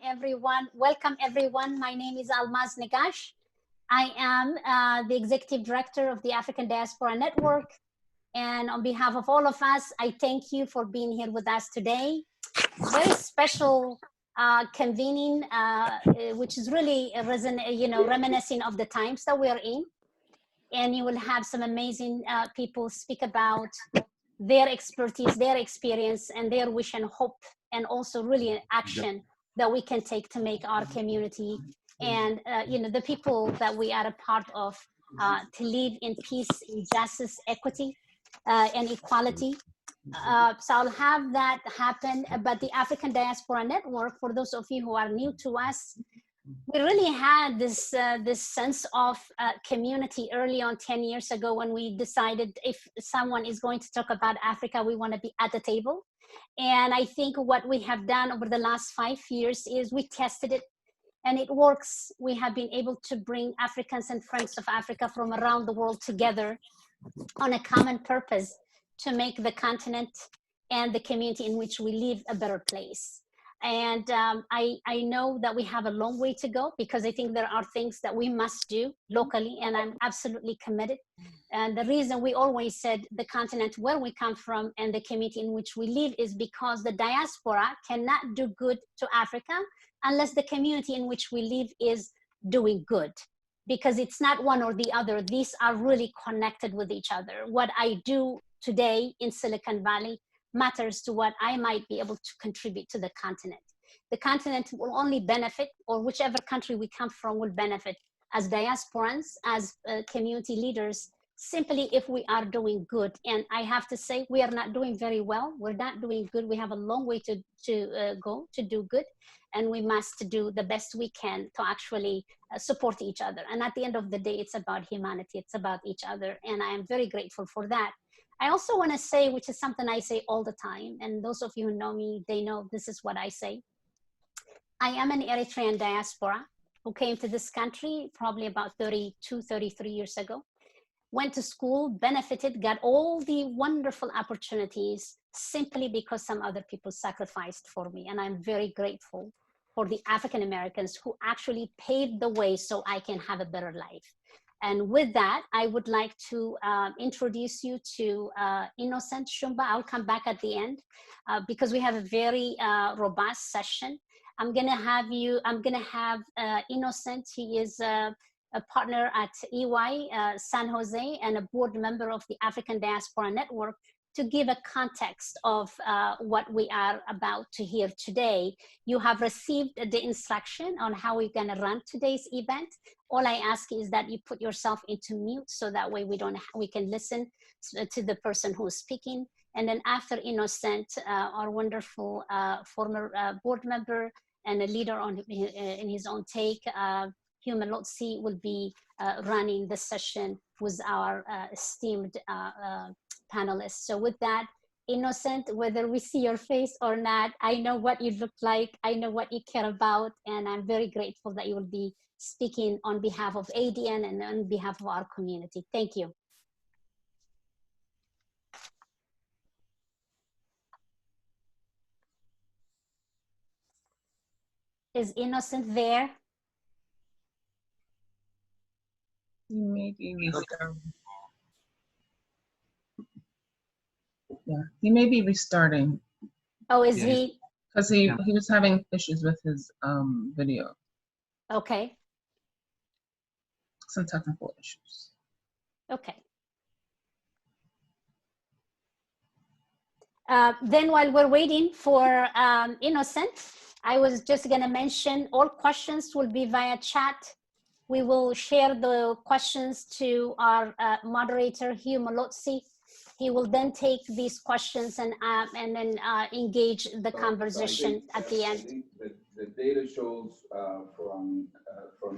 everyone. Welcome, everyone. My name is Almaz Negash. I am the Executive Director of the African Diaspora Network. And on behalf of all of us, I thank you for being here with us today. Very special convening, which is really reminiscent of the times that we are in. And you will have some amazing people speak about their expertise, their experience, and their wish and hope, and also really an action that we can take to make our community and the people that we are a part of to live in peace, in justice, equity, and equality. So I'll have that happen. But the African Diaspora Network, for those of you who are new to us, we really had this sense of community early on 10 years ago when we decided if someone is going to talk about Africa, we want to be at the table. And I think what we have done over the last 5 years is we tested it and it works. We have been able to bring Africans and friends of Africa from around the world together on a common purpose to make the continent and the community in which we live a better place. And I know that we have a long way to go because I think there are things that we must do locally, and I'm absolutely committed. And the reason we always said the continent where we come from and the community in which we live is because the diaspora cannot do good to Africa unless the community in which we live is doing good, because it's not one or the other. These are really connected with each other. What I do today in Silicon Valley matters to what I might be able to contribute to the continent. The continent will only benefit, or whichever country we come from will benefit as diasporans, as community leaders, simply if we are doing good. And I have to say, we are not doing very well. We're not doing good. We have a long way to go to do good. And we must do the best we can to actually support each other. And at the end of the day, it's about humanity. It's about each other. And I am very grateful for that. I also want to say, which is something I say all the time, and those of you who know me, they know this is what I say. I am an Eritrean diaspora who came to this country probably about 32, 33 years ago, went to school, benefited, got all the wonderful opportunities simply because some other people sacrificed for me. And I'm very grateful for the African Americans who actually paved the way so I can have a better life. And with that, I would like to introduce you to Innocent Shumba. I'll come back at the end because we have a very robust session. I'm gonna have Innocent. He is a partner at EY San Jose and a board member of the African Diaspora Network, to give a context of what we are about to hear today. You have received the instruction on how we're gonna run today's event. All I ask is that you put yourself into mute so that way we can listen to the person who is speaking. And then after Innocent, our wonderful former board member and a leader in his own take, Hugh Molotsi, will be running the session with our esteemed panelists. So with that, Innocent, whether we see your face or not, I know what you look like, I know what you care about, and I'm very grateful that you will be speaking on behalf of ADN and on behalf of our community. Thank you. Is Innocent there? Maybe restarting. Yeah, he may be restarting. Oh, is he? Because he was having issues with his video. Okay. Some technical issues. Okay. Then while we're waiting for Innocent, I was just gonna mention all questions will be via chat. We will share the questions to our moderator, Hugh Molotsi. He will then take these questions and then engage the conversation at the end. I think the data shows from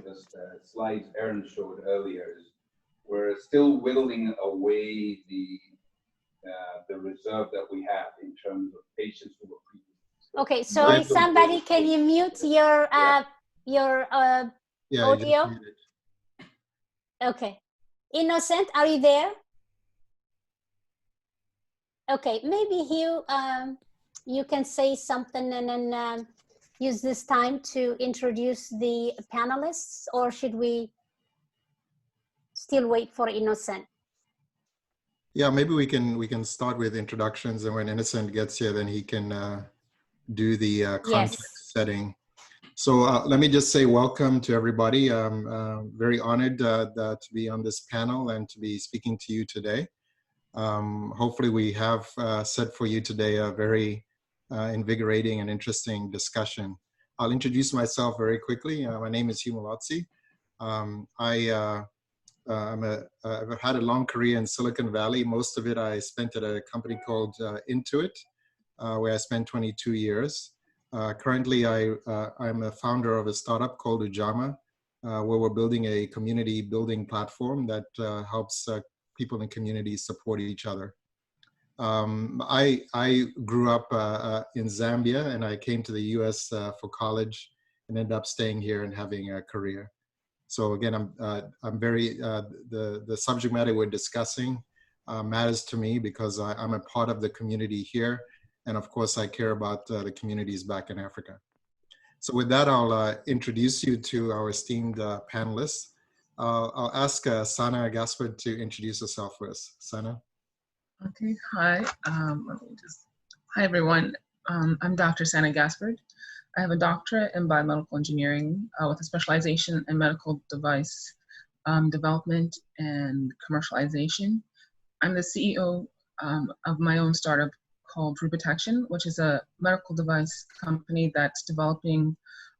the slides Ernst showed earlier is we're still whittling away the reserve that we have in terms of patients who were previously. Okay, so somebody, can you mute your audio? Okay, Innocent, are you there? Okay, maybe Hugh, you can say something and then use this time to introduce the panelists, or should we still wait for Innocent? Yeah, maybe we can start with introductions, and when Innocent gets here, then he can do the context setting. So let me just say welcome to everybody. I'm very honored to be on this panel and to be speaking to you today. Hopefully we have set for you today a very invigorating and interesting discussion. I'll introduce myself very quickly. My name is Hugh Molotsi. I've had a long career in Silicon Valley. Most of it I spent at a company called Intuit, where I spent 22 years. Currently, I'm a founder of a startup called Ujama, where we're building a community building platform that helps people in communities support each other. I grew up in Zambia, and I came to the US for college and ended up staying here and having a career. So again, I'm very, the subject matter we're discussing matters to me because I'm a part of the community here. And of course, I care about the communities back in Africa. So with that, I'll introduce you to our esteemed panelists. I'll ask Sanna Gaspard to introduce herself first. Sanna. Okay, hi. Hi, everyone. I'm Dr. Sanna Gaspard. I have a doctorate in biomedical engineering with a specialization in medical device development and commercialization. I'm the CEO of my own startup called Protection, which is a medical device company that's developing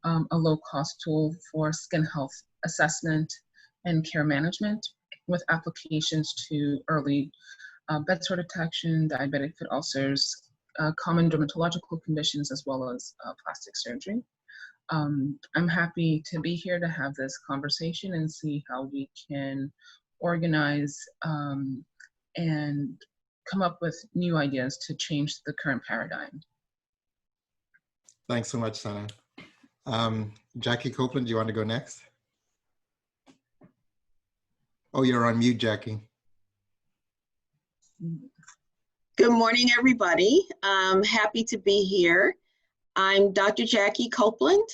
a low-cost tool for skin health assessment and care management with applications to early bedsore detection, diabetic foot ulcers, common dermatological conditions, as well as plastic surgery. I'm happy to be here to have this conversation and see how we can organize and come up with new ideas to change the current paradigm. Thanks so much, Sanna. Jackie Copeland, do you want to go next? Oh, you're on mute, Jackie. Good morning, everybody. I'm happy to be here. I'm Dr. Jackie Copeland,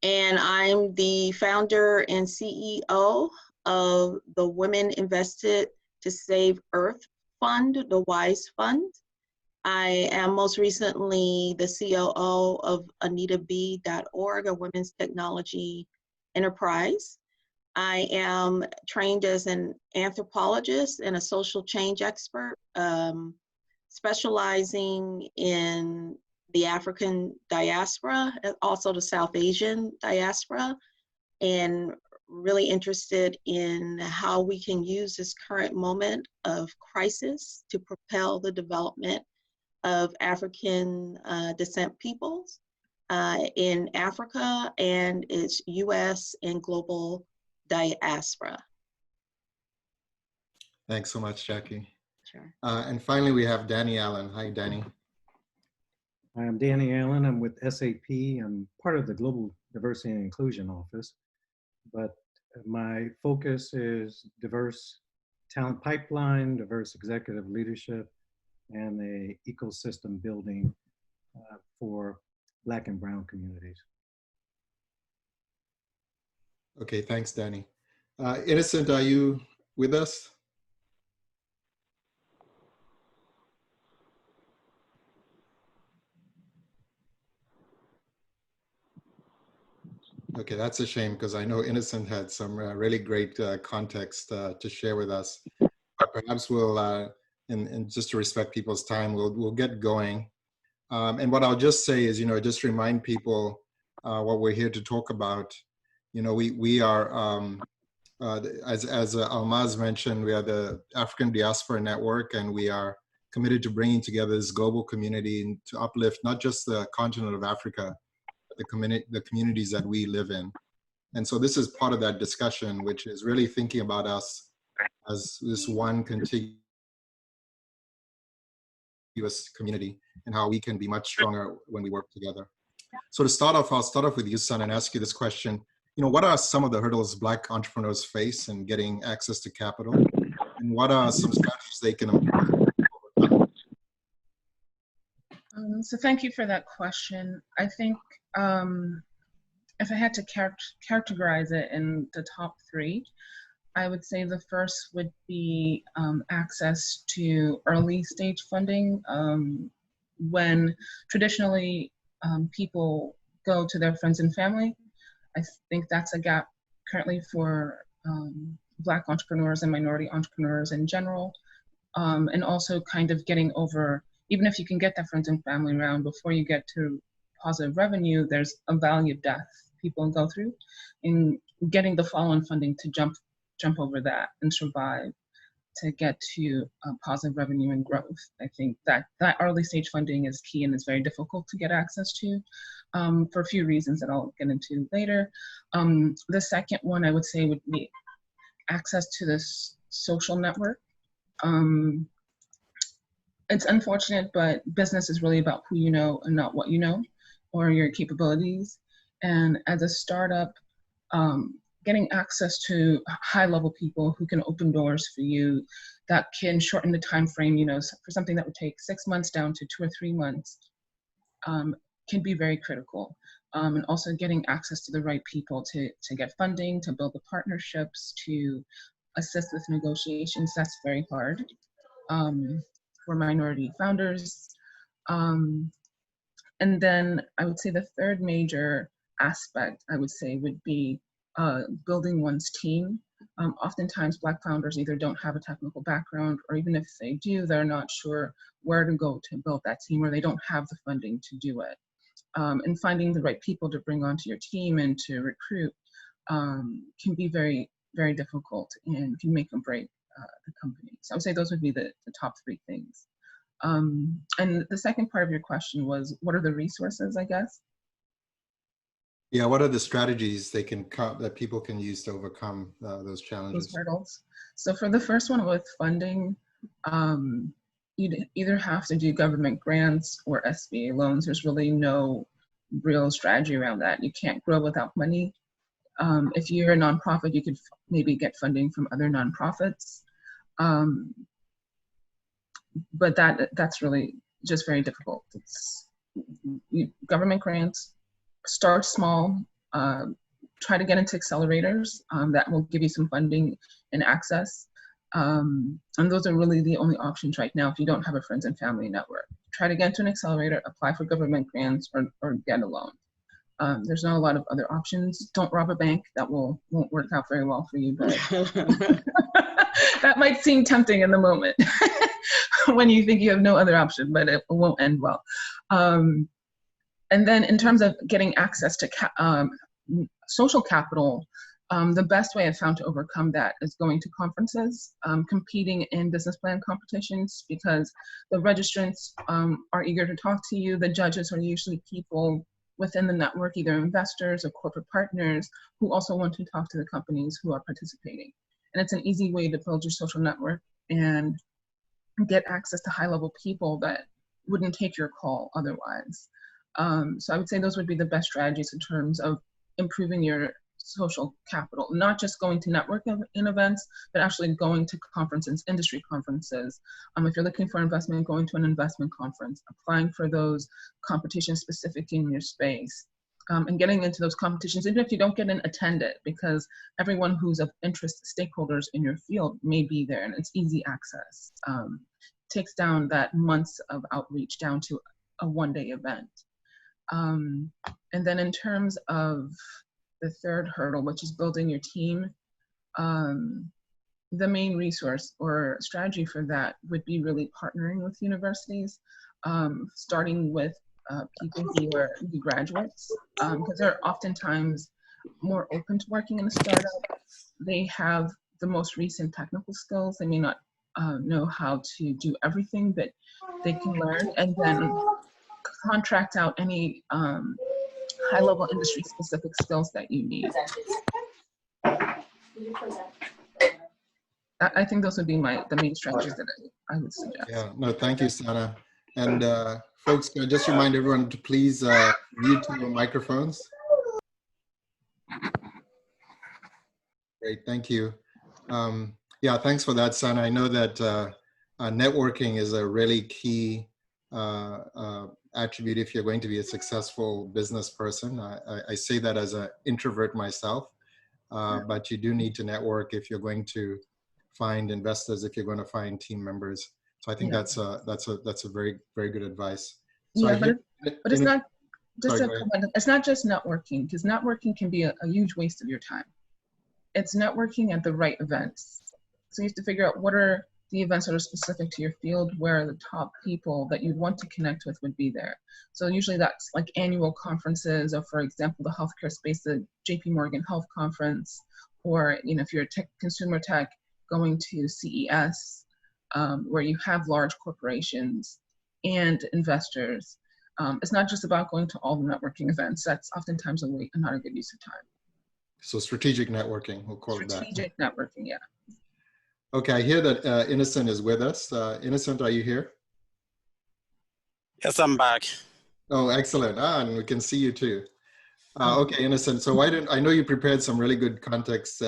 and I'm the founder and CEO of the Women Invested to Save Earth Fund, the WISE Fund. I am most recently the COO of AnitaB.org, a women's technology enterprise. I am trained as an anthropologist and a social change expert, specializing in the African diaspora, and also the South Asian diaspora, and really interested in how we can use this current moment of crisis to propel the development of African descent peoples in Africa and its US and global diaspora. Thanks so much, Jackie. Sure. And finally, we have Danny Allen. Hi, Danny. I'm Danny Allen. I'm with SAP. I'm part of the Global Diversity and Inclusion Office, but my focus is diverse talent pipeline, diverse executive leadership, and the ecosystem building for Black and Brown communities. Okay, thanks, Danny. Innocent, are you with us? Okay, that's a shame because I know Innocent had some really great context to share with us. But perhaps we'll, and just to respect people's time, we'll get going. And what I'll just say is, just remind people what we're here to talk about. We are, as Almaz mentioned, we are the African Diaspora Network, and we are committed to bringing together this global community to uplift not just the continent of Africa, the communities that we live in. And so this is part of that discussion, which is really thinking about us as this one contiguous community and how we can be much stronger when we work together. So to start off, I'll start off with you, Sanna, and ask you this question. What are some of the hurdles Black entrepreneurs face in getting access to capital? And what are some strategies they can employ? So thank you for that question. I think if I had to characterize it in the top three, I would say the first would be access to early stage funding. When traditionally people go to their friends and family, I think that's a gap currently for Black entrepreneurs and minority entrepreneurs in general. And also kind of getting over, even if you can get that friends and family round before you get to positive revenue, there's a valley of death people go through, in getting the follow-on funding to jump over that and survive to get to positive revenue and growth. I think that early stage funding is key and is very difficult to get access to for a few reasons that I'll get into later. The second one I would say would be access to this social network. It's unfortunate, but business is really about who you know and not what you know or your capabilities. And as a startup, getting access to high-level people who can open doors for you, that can shorten the time frame, you know, for something that would take 6 months down to 2 or 3 months, can be very critical. And also getting access to the right people to get funding, to build the partnerships, to assist with negotiations, that's very hard for minority founders. And then I would say the third major aspect, I would say, would be building one's team. Oftentimes Black founders either don't have a technical background, or even if they do, they're not sure where to go to build that team, or they don't have the funding to do it. And finding the right people to bring onto your team and to recruit can be very, very difficult and can make or break the company. So I would say those would be the top three things. And the second part of your question was, what are the resources, I guess? Yeah, what are the strategies that people can use to overcome those challenges? Those hurdles. So for the first one with funding, you'd either have to do government grants or SBA loans. There's really no real strategy around that. You can't grow without money. If you're a nonprofit, you could maybe get funding from other nonprofits. But that's really just very difficult. It's government grants, start small, try to get into accelerators that will give you some funding and access. And those are really the only options right now if you don't have a friends and family network. Try to get into an accelerator, apply for government grants, or get a loan. There's not a lot of other options. Don't rob a bank. That won't work out very well for you, but that might seem tempting in the moment when you think you have no other option, but it won't end well. And then in terms of getting access to social capital, the best way I've found to overcome that is going to conferences, competing in business plan competitions, because the registrants are eager to talk to you. The judges are usually people within the network, either investors or corporate partners, who also want to talk to the companies who are participating. And it's an easy way to build your social network and get access to high-level people that wouldn't take your call otherwise. So I would say those would be the best strategies in terms of improving your social capital, not just going to network in events, but actually going to conferences, industry conferences. If you're looking for investment, going to an investment conference, applying for those competitions specific in your space, and getting into those competitions, even if you don't get in, attend it, because everyone who's of interest, stakeholders in your field may be there, and it's easy access. Takes down that months of outreach down to a one-day event. And then in terms of the third hurdle, which is building your team, the main resource or strategy for that would be really partnering with universities, starting with people who are new graduates, because they're oftentimes more open to working in a startup. They have the most recent technical skills. They may not know how to do everything, but they can learn and then contract out any high-level industry-specific skills that you need. I think those would be the main strategies that I would suggest. Yeah, no, thank you, Sanna. And folks, can I just remind everyone to please mute your microphones. Great, thank you. Yeah, thanks for that, Sanna. I know that networking is a really key attribute if you're going to be a successful business person. I say that as an introvert myself, but you do need to network if you're going to find investors, if you're going to find team members. So I think that's a very, very good advice. So yeah, but it's not just it's not just networking, because networking can be a huge waste of your time. It's networking at the right events. So you have to figure out what are the events that are specific to your field, where the top people that you want to connect with would be there. So usually that's like annual conferences, or for example, the healthcare space, the JP Morgan Health Conference, or if you're a consumer tech, going to CES, where you have large corporations and investors. It's not just about going to all the networking events. That's oftentimes not a good use of time. So strategic networking, we'll call it that. Strategic networking, yeah. Okay, I hear that Innocent is with us. Innocent, are you here? Yes, I'm back. Oh, excellent. And we can see you too. Okay, Innocent, so I know you prepared some really good context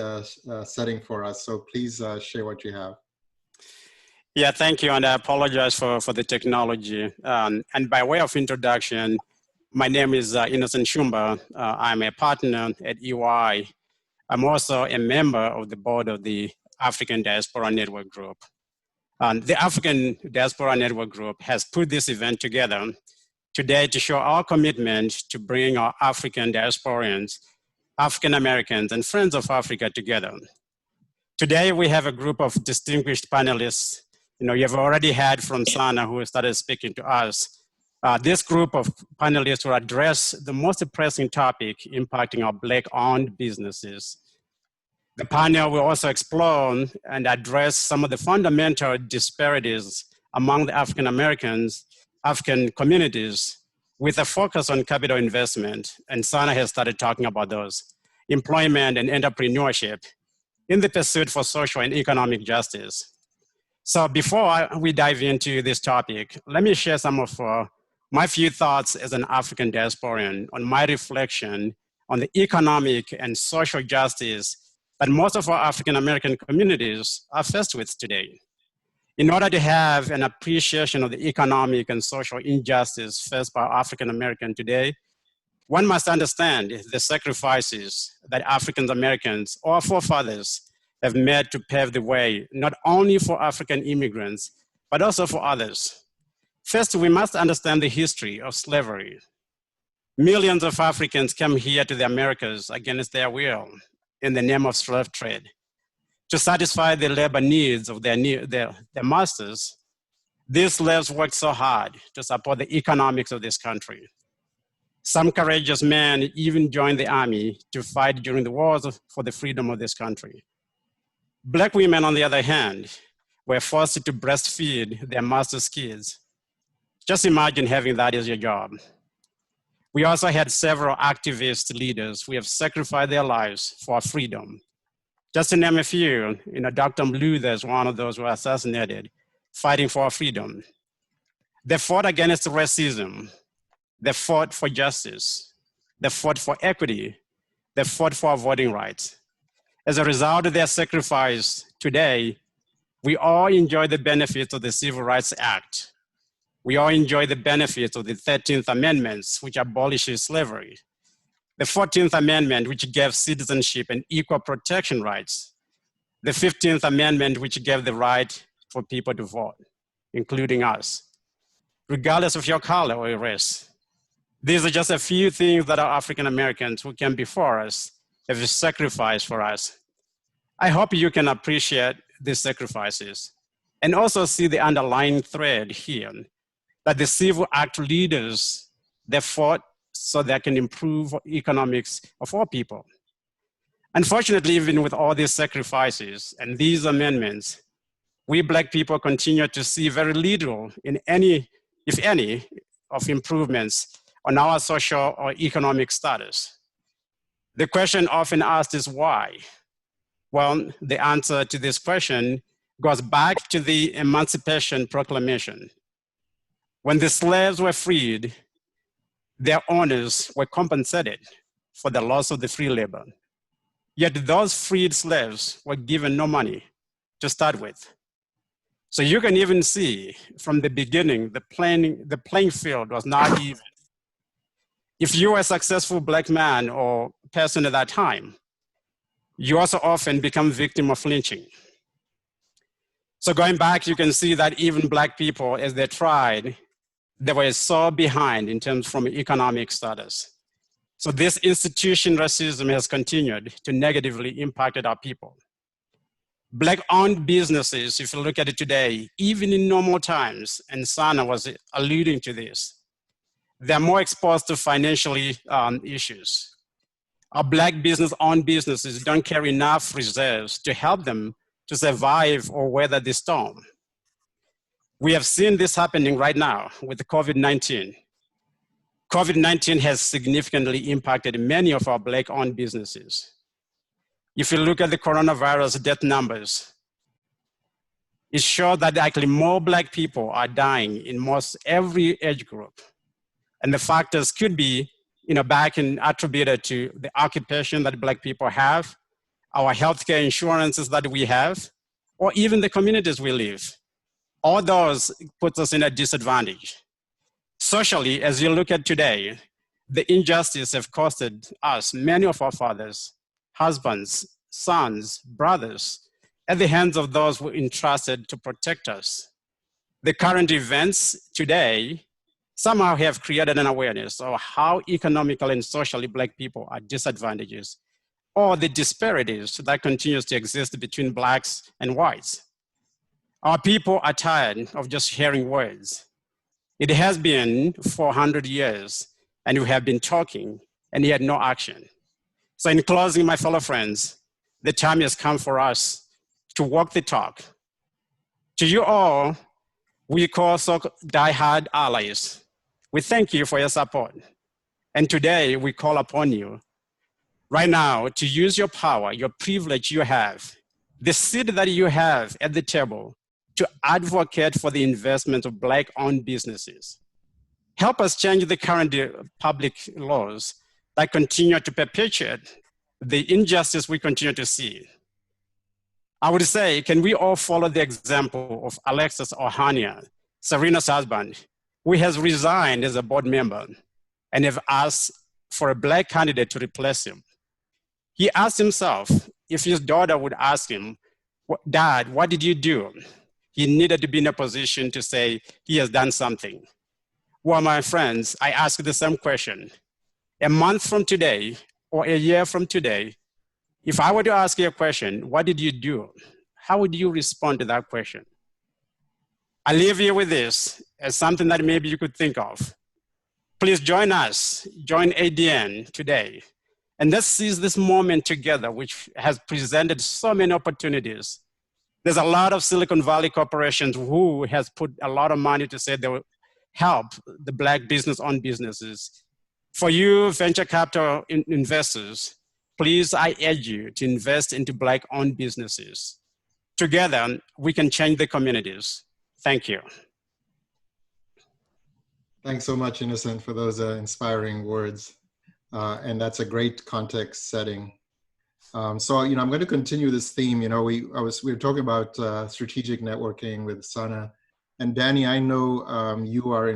setting for us, so please share what you have. Yeah, thank you, and I apologize for the technology. And by way of introduction, my name is Innocent Shumba. I'm a partner at EY. I'm also a member of the board of the African Diaspora Network Group. The African Diaspora Network Group has put this event together today to show our commitment to bring our African diasporians, African Americans, and friends of Africa together. Today, we have a group of distinguished panelists. You've already heard from Sanna, who started speaking to us. This group of panelists will address the most pressing topic impacting our Black-owned businesses. The panel will also explore and address some of the fundamental disparities among the African Americans, African communities, with a focus on capital investment, and Sanna has started talking about those, employment and entrepreneurship in the pursuit for social and economic justice. So before we dive into this topic, let me share some of my few thoughts as an African diasporian on my reflection on the economic and social justice that most of our African American communities are faced with today. In order to have an appreciation of the economic and social injustice faced by African Americans today, one must understand the sacrifices that African Americans or forefathers have made to pave the way, not only for African immigrants, but also for others. First, we must understand the history of slavery. Millions of Africans came here to the Americas against their will in the name of slave trade to satisfy the labor needs of their masters. These slaves worked so hard to support the economics of this country. Some courageous men even joined the army to fight during the wars for the freedom of this country. Black women, on the other hand, were forced to breastfeed their masters' kids. Just imagine having that as your job. We also had several activist leaders who have sacrificed their lives for our freedom. Just to name a few, Dr. Luther is one of those who were assassinated, fighting for our freedom. They fought against racism. They fought for justice. They fought for equity. They fought for our voting rights. As a result of their sacrifice, today, we all enjoy the benefits of the Civil Rights Act. We all enjoy the benefits of the 13th Amendment, which abolishes slavery. The 14th Amendment, which gave citizenship and equal protection rights. The 15th Amendment, which gave the right for people to vote, including us, regardless of your color or your race. These are just a few things that our African Americans who came before us have sacrificed for us. I hope you can appreciate these sacrifices and also see the underlying thread here, that the Civil Act leaders, they fought so they can improve economics of all people. Unfortunately, even with all these sacrifices and these amendments, we Black people continue to see very little in any, if any, of improvements on our social or economic status. The question often asked is why? Well, the answer to this question goes back to the Emancipation Proclamation. When the slaves were freed, their owners were compensated for the loss of the free labor. Yet those freed slaves were given no money to start with. So you can even see from the beginning, the playing field was not even. If you were a successful Black man or person at that time, you also often become victim of lynching. So going back, you can see that even Black people, as they tried, they were so behind in terms from economic status. So this institution racism has continued to negatively impact our people. Black-owned businesses, if you look at it today, even in normal times, and Sanna was alluding to this, they're more exposed to financial issues. Our Black business-owned businesses don't carry enough reserves to help them to survive or weather the storm. We have seen this happening right now with the COVID-19. COVID-19 has significantly impacted many of our Black-owned businesses. If you look at the coronavirus death numbers, it shows that actually more Black people are dying in most every age group. And the factors could be, back and attributed to the occupation that Black people have, our healthcare insurances that we have, or even the communities we live. All those puts us in a disadvantage. Socially, as you look at today, the injustice have costed us, many of our fathers, husbands, sons, brothers, at the hands of those who were entrusted to protect us. The current events today somehow have created an awareness of how economically and socially Black people are disadvantaged, or the disparities that continues to exist between Blacks and whites. Our people are tired of just hearing words. It has been 400 years, and we have been talking, and yet no action. So in closing, my fellow friends, the time has come for us to walk the talk. To you all, we call so die-hard allies. We thank you for your support. And today we call upon you right now to use your power, your privilege you have, the seat that you have at the table to advocate for the investment of Black-owned businesses. Help us change the current public laws that continue to perpetuate the injustice we continue to see. I would say, can we all follow the example of Alexis Ohania, Serena's husband, who has resigned as a board member and have asked for a Black candidate to replace him. He asked himself if his daughter would ask him, Dad, what did you do? He needed to be in a position to say he has done something. Well, my friends, I ask the same question. A month from today, or a year from today, if I were to ask you a question, what did you do? How would you respond to that question? I leave you with this as something that maybe you could think of. Please join us, join ADN today, and let's seize this moment together, which has presented so many opportunities. There's a lot of Silicon Valley corporations who has put a lot of money to say they will help the Black business-owned businesses. For you venture capital investors, please, I urge you to invest into Black-owned businesses. Together, we can change the communities. Thank you. Thanks so much, Innocent, for those inspiring words. And that's a great context setting. So, I'm going to continue this theme. We were talking about strategic networking with Sanna. And Danny, I know you are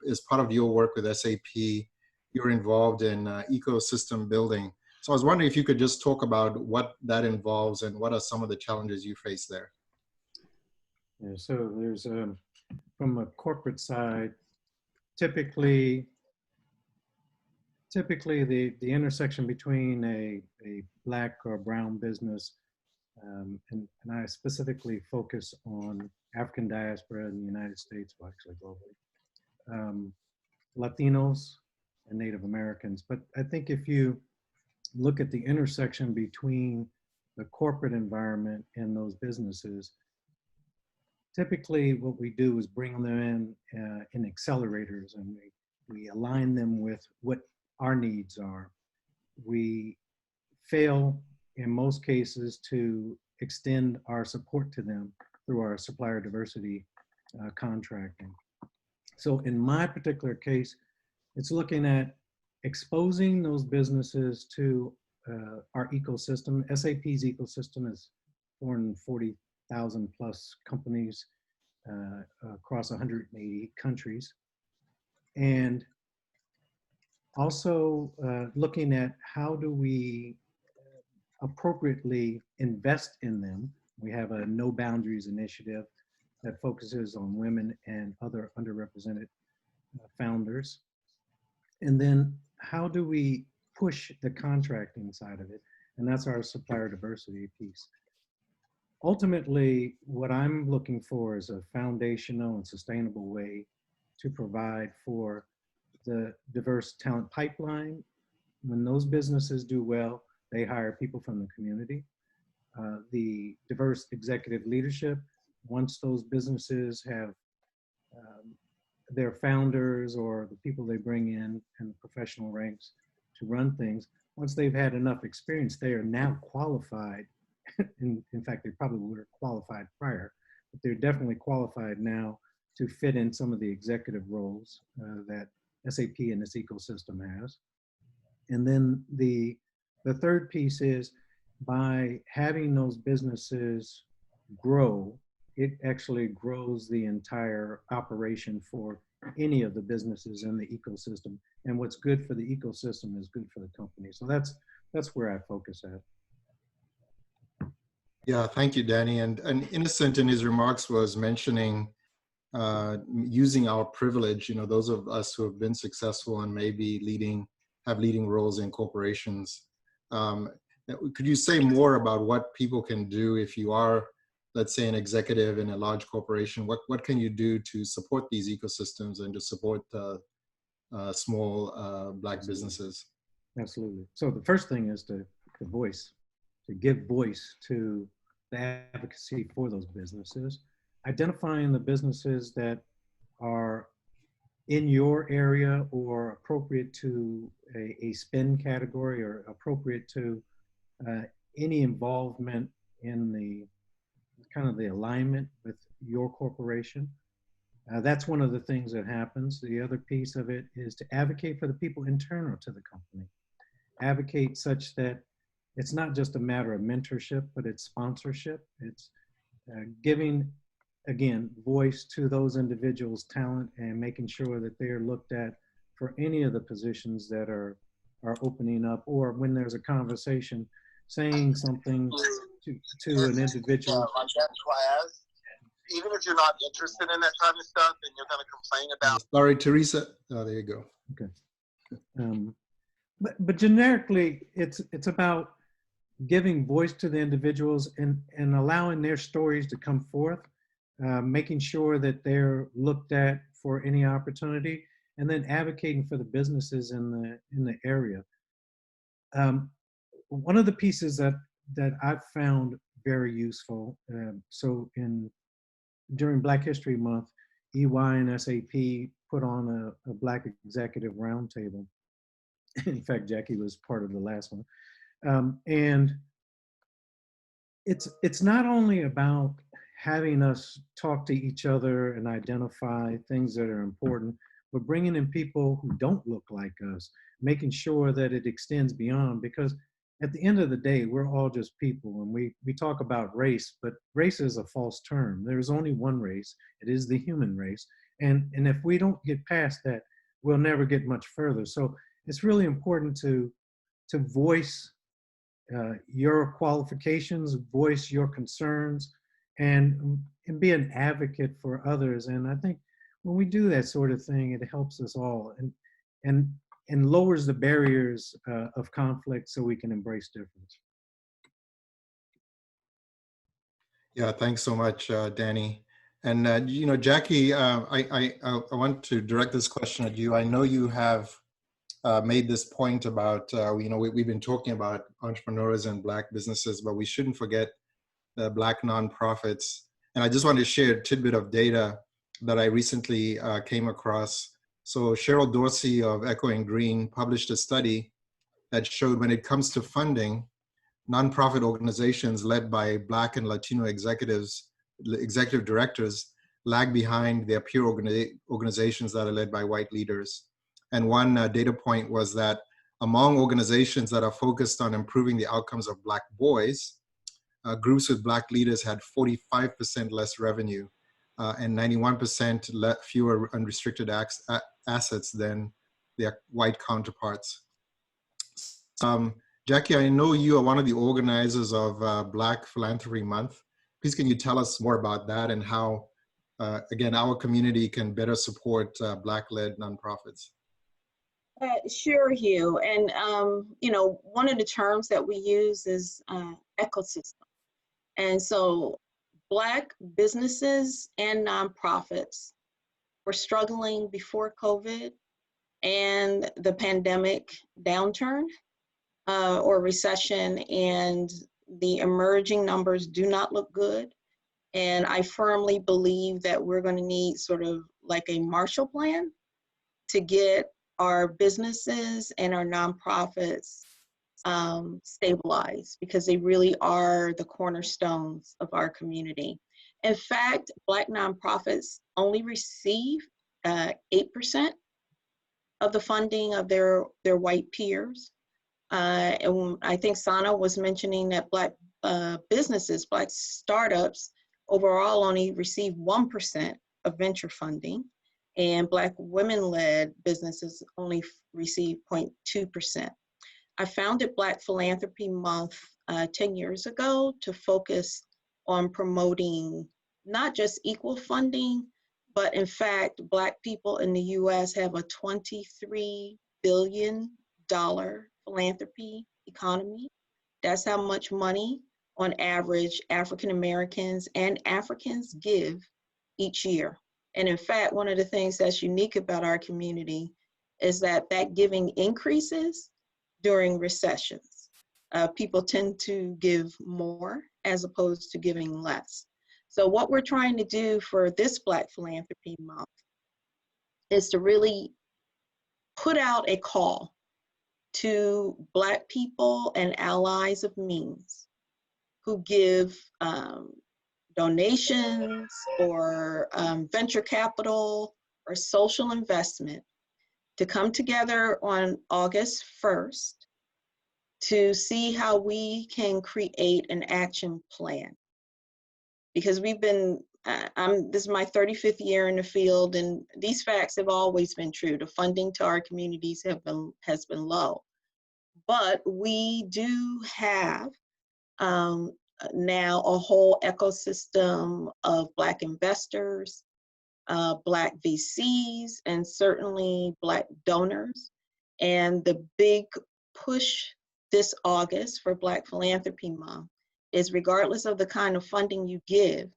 as part of your work with SAP, you're involved in ecosystem building. So I was wondering if you could just talk about what that involves and what are some of the challenges you face there. Yeah, so there's, from a corporate side, typically the intersection between a Black or brown business, and I specifically focus on African diaspora in the United States, well, actually globally, Latinos and Native Americans. But I think if you look at the intersection between the corporate environment and those businesses, typically what we do is bring them in accelerators, and we align them with what our needs are. We fail in most cases to extend our support to them through our supplier diversity contracting. So in my particular case, it's looking at exposing those businesses to our ecosystem. SAP's ecosystem is 440,000 plus companies across 180 countries. And also looking at how do we appropriately invest in them. We have a No Boundaries initiative that focuses on women and other underrepresented founders. And then how do we push the contracting side of it? And that's our supplier diversity piece. Ultimately, what I'm looking for is a foundational and sustainable way to provide for the diverse talent pipeline. When those businesses do well, they hire people from the community. The diverse executive leadership, once those businesses have their founders or the people they bring in the professional ranks to run things, once they've had enough experience, they are now qualified. In fact, they probably were qualified prior, but they're definitely qualified now to fit in some of the executive roles that SAP and this ecosystem has. And then the third piece is by having those businesses grow, it actually grows the entire operation for any of the businesses in the ecosystem. And what's good for the ecosystem is good for the company. So that's where I focus at. Yeah, thank you, Danny. And Innocent in his remarks was mentioning using our privilege, you know, those of us who have been successful and maybe have leading roles in corporations. Could you say more about what people can do if you are, let's say, an executive in a large corporation? What can you do to support these ecosystems and to support small Black businesses? Absolutely. So the first thing is to give voice to the advocacy for those businesses, identifying the businesses that are in your area or appropriate to a spend category or appropriate to any involvement in the kind of the alignment with your corporation. That's one of the things that happens. The other piece of it is to advocate for the people internal to the company. Advocate such that it's not just a matter of mentorship, but it's sponsorship. It's giving, again, voice to those individuals' talent and making sure that they're looked at for any of the positions that are opening up, or when there's a conversation, saying something to an individual. Even if you're not interested in that kind of stuff and you're going to complain about. Sorry, Teresa. Oh, there you go. Okay. But generically, it's about giving voice to the individuals and allowing their stories to come forth, making sure that they're looked at for any opportunity, and then advocating for the businesses in the area. One of the pieces that I've found very useful, during Black History Month, EY and SAP put on a Black Executive Roundtable. In fact, Jackie was part of the last one. And it's not only about having us talk to each other and identify things that are important, but bringing in people who don't look like us, making sure that it extends beyond, because at the end of the day, we're all just people, and we talk about race, but race is a false term. There's only one race. It is the human race. And if we don't get past that, we'll never get much further. So it's really important to voice your qualifications, voice your concerns, and be an advocate for others. And I think when we do that sort of thing, it helps us all and lowers the barriers of conflict so we can embrace difference. Yeah, thanks so much, Danny. And you know, Jackie, I want to direct this question at you. I know you have made this point about, you know, we've been talking about entrepreneurs and Black businesses, but we shouldn't forget the Black nonprofits. And I just want to share a tidbit of data that I recently came across. So Cheryl Dorsey of Echoing Green published a study that showed when it comes to funding, nonprofit organizations led by Black and Latino executive directors lag behind their peer organizations that are led by white leaders. And one data point was that among organizations that are focused on improving the outcomes of Black boys, groups with Black leaders had 45% less revenue and 91% fewer unrestricted assets than their white counterparts. Jackie, I know you are one of the organizers of Black Philanthropy Month. Please, can you tell us more about that and how, again, our community can better support Black-led nonprofits? Sure, Hugh. And, you know, one of the terms that we use is ecosystem. And so Black businesses and nonprofits were struggling before COVID and the pandemic downturn or recession, and the emerging numbers do not look good. And I firmly believe that we're going to need sort of like a Marshall Plan to get our businesses and our nonprofits stabilized, because they really are the cornerstones of our community. In fact, Black nonprofits only receive 8% of the funding of their white peers. And I think Sanna was mentioning that Black businesses, Black startups overall only receive 1% of venture funding, and Black women-led businesses only receive 0.2%. I founded Black Philanthropy Month 10 years ago to focus on promoting not just equal funding, but in fact, Black people in the US have a $23 billion philanthropy economy. That's how much money, on average, African Americans and Africans give each year. And in fact, one of the things that's unique about our community is that giving increases during recessions. People tend to give more as opposed to giving less. So what we're trying to do for this Black Philanthropy Month is to really put out a call to Black people and allies of means who give donations or venture capital or social investment to come together on August 1st to see how we can create an action plan. Because we've been, this is my 35th year in the field, and these facts have always been true. The funding to our communities has been low. But we do have now a whole ecosystem of Black investors, Black VCs, and certainly Black donors. And the big push this August for Black Philanthropy Month is, regardless of the kind of funding you give,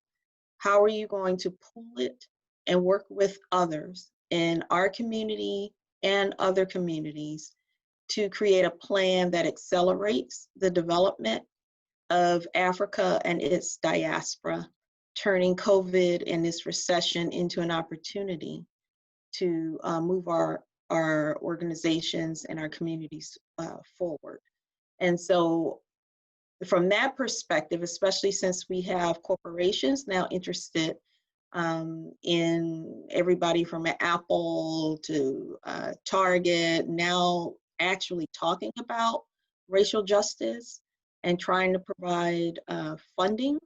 how are you going to pool it and work with others in our community and other communities to create a plan that accelerates the development of Africa and its diaspora, turning COVID and this recession into an opportunity to move our organizations and our communities forward. And so from that perspective, especially since we have corporations now interested in everybody from Apple to Target, now actually talking about racial justice and trying to provide funding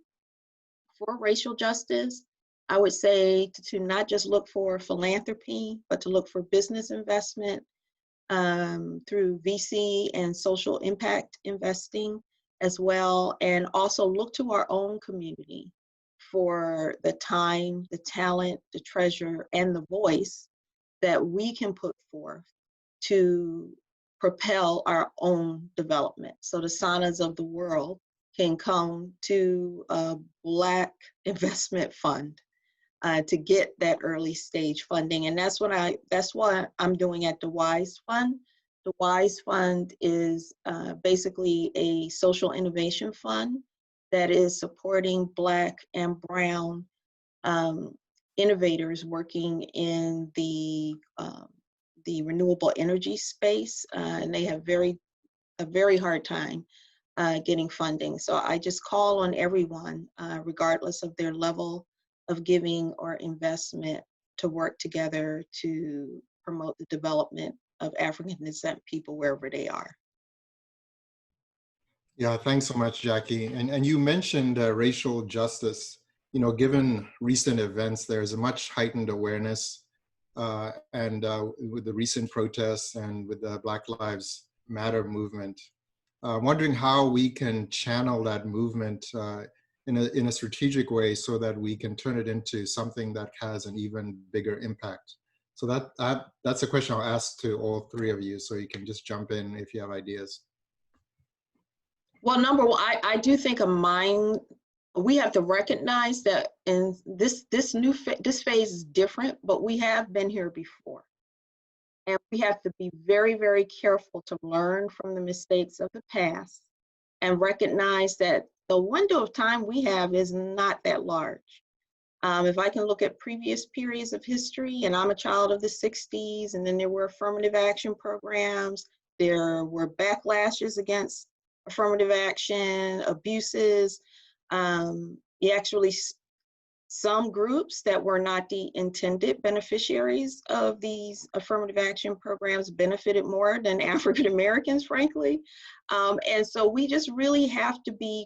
for racial justice, I would say to not just look for philanthropy, but to look for business investment through VC and social impact investing as well, and also look to our own community for the time, the talent, the treasure, and the voice that we can put forth to propel our own development. So the Sannas of the world can come to a Black investment fund to get that early stage funding. And that's what I'm doing at the WISE Fund. The WISE Fund is basically a social innovation fund that is supporting Black and Brown innovators working in the renewable energy space, and they have a very hard time getting funding. So I just call on everyone, regardless of their level of giving or investment, to work together to promote the development of African descent people wherever they are. Yeah, thanks so much, Jackie. And you mentioned racial justice. you know, given recent events, there's a much heightened awareness and with the recent protests and with the Black Lives Matter movement, wondering how we can channel that movement in a strategic way so that we can turn it into something that has an even bigger impact. So that's a question I'll ask to all three of you, so you can just jump in if you have ideas. Well, number one, I do think we have to recognize that in this phase is different, but we have been here before. And we have to be very, very careful to learn from the mistakes of the past and recognize that the window of time we have is not that large. If I can look at previous periods of history, and I'm a child of the 60s, and then there were affirmative action programs, there were backlashes against affirmative action, abuses. Some groups that were not the intended beneficiaries of these affirmative action programs benefited more than African Americans, frankly. And so we just really have to be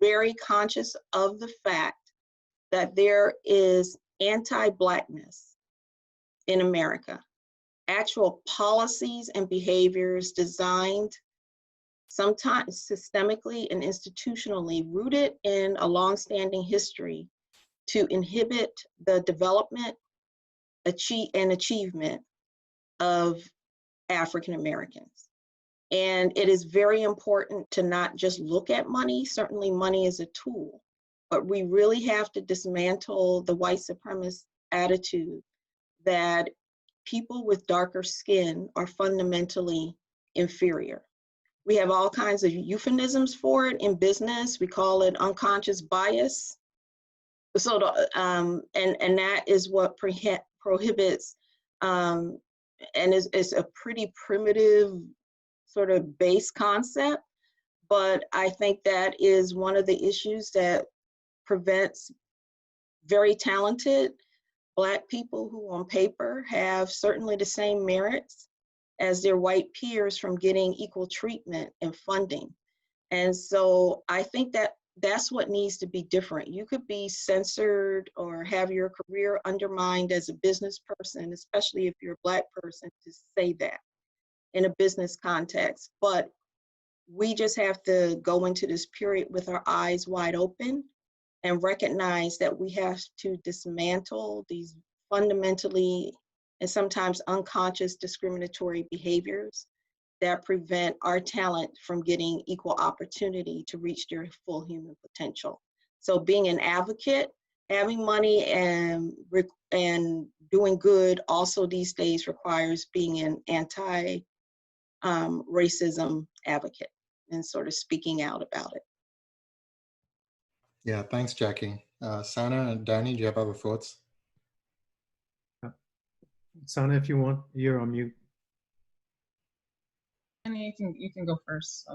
very conscious of the fact that there is anti-Blackness in America. Actual policies and behaviors designed sometimes systemically and institutionally rooted in a longstanding history to inhibit the development and achievement of African Americans. And it is very important to not just look at money. Certainly money is a tool, but we really have to dismantle the white supremacist attitude that people with darker skin are fundamentally inferior. We have all kinds of euphemisms for it in business. We call it unconscious bias. So, and that is what prohibits, and is a pretty primitive sort of base concept. But I think that is one of the issues that prevents very talented Black people who on paper have certainly the same merits as their white peers from getting equal treatment and funding. And so I think that that's what needs to be different. You could be censored or have your career undermined as a business person, especially if you're a Black person, to say that in a business context. But we just have to go into this period with our eyes wide open and recognize that we have to dismantle these fundamentally and sometimes unconscious discriminatory behaviors that prevent our talent from getting equal opportunity to reach their full human potential. So being an advocate, having money and doing good also these days requires being an anti-racism advocate and sort of speaking out about it. Yeah, thanks, Jackie. Sanna and Danny, do you have other thoughts? Sanna, if you want, you're on mute. And you can go first.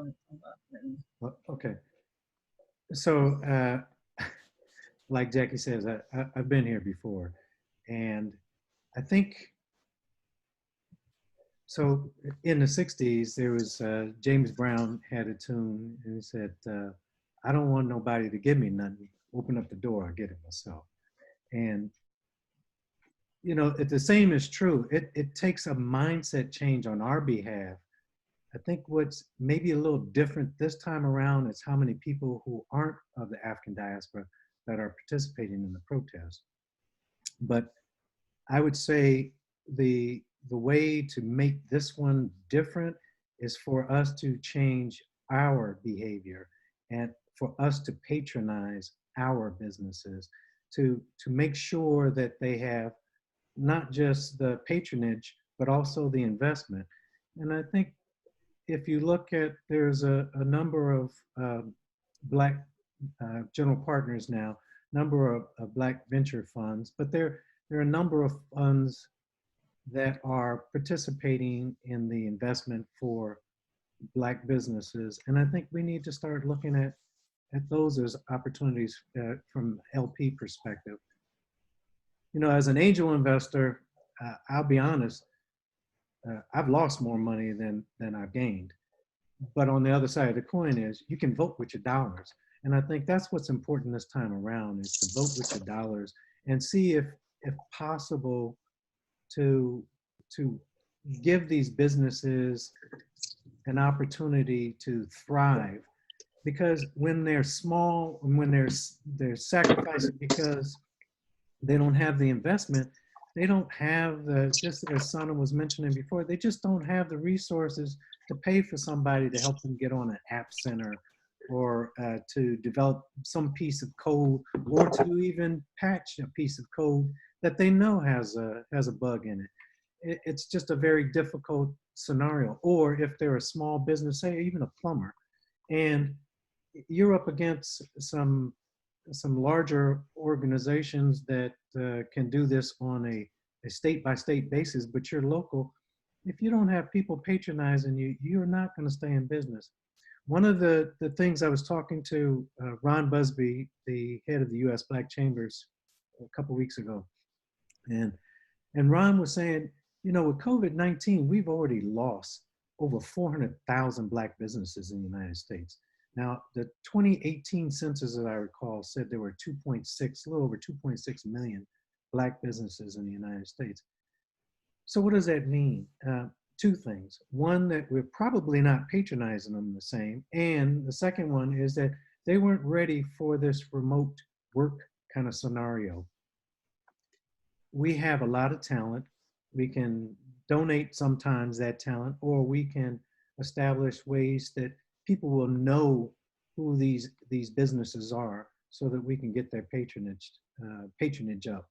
Okay. So, like Jackie says, I've been here before, and I think, so in the 60s, there was, James Brown had a tune, and he said, I don't want nobody to give me nothing. Open up the door, I'll get it myself. And, you know, the same is true. It takes a mindset change on our behalf. I think what's maybe a little different this time around is how many people who aren't of the African diaspora that are participating in the protest. But I would say the way to make this one different is for us to change our behavior and for us to patronize our businesses, to make sure that they have not just the patronage, but also the investment. And I think if you look at, there's a number of Black general partners now, number of Black venture funds, but there are a number of funds that are participating in the investment for Black businesses. And I think we need to start looking at those as opportunities from LP perspective. You know, as an angel investor, I'll be honest, I've lost more money than I've gained. But on the other side of the coin is you can vote with your dollars. And I think that's what's important this time around, is to vote with your dollars and see if possible to give these businesses an opportunity to thrive. Because when they're small and when they're sacrificing because they don't have the investment, they don't have the, just as Sanna was mentioning before, they just don't have the resources to pay for somebody to help them get on an app center, or to develop some piece of code, or to even patch a piece of code that they know has a bug in it. It's just a very difficult scenario. Or if they're a small business, say even a plumber, and you're up against some larger organizations that can do this on a state-by-state basis, but you're local. If you don't have people patronizing you, you're not going to stay in business. One of the things I was talking to Ron Busby, the head of the U.S. Black Chambers, a couple of weeks ago, and Ron was saying, you know, with COVID-19, we've already lost over 400,000 Black businesses in the United States. Now, the 2018 census, as I recall, said there were a little over 2.6 million Black businesses in the United States. So what does that mean? Two things. One, that we're probably not patronizing them the same. And the second one is that they weren't ready for this remote work kind of scenario. We have a lot of talent. We can donate sometimes that talent, or we can establish ways that people will know who these businesses are, so that we can get their patronage up.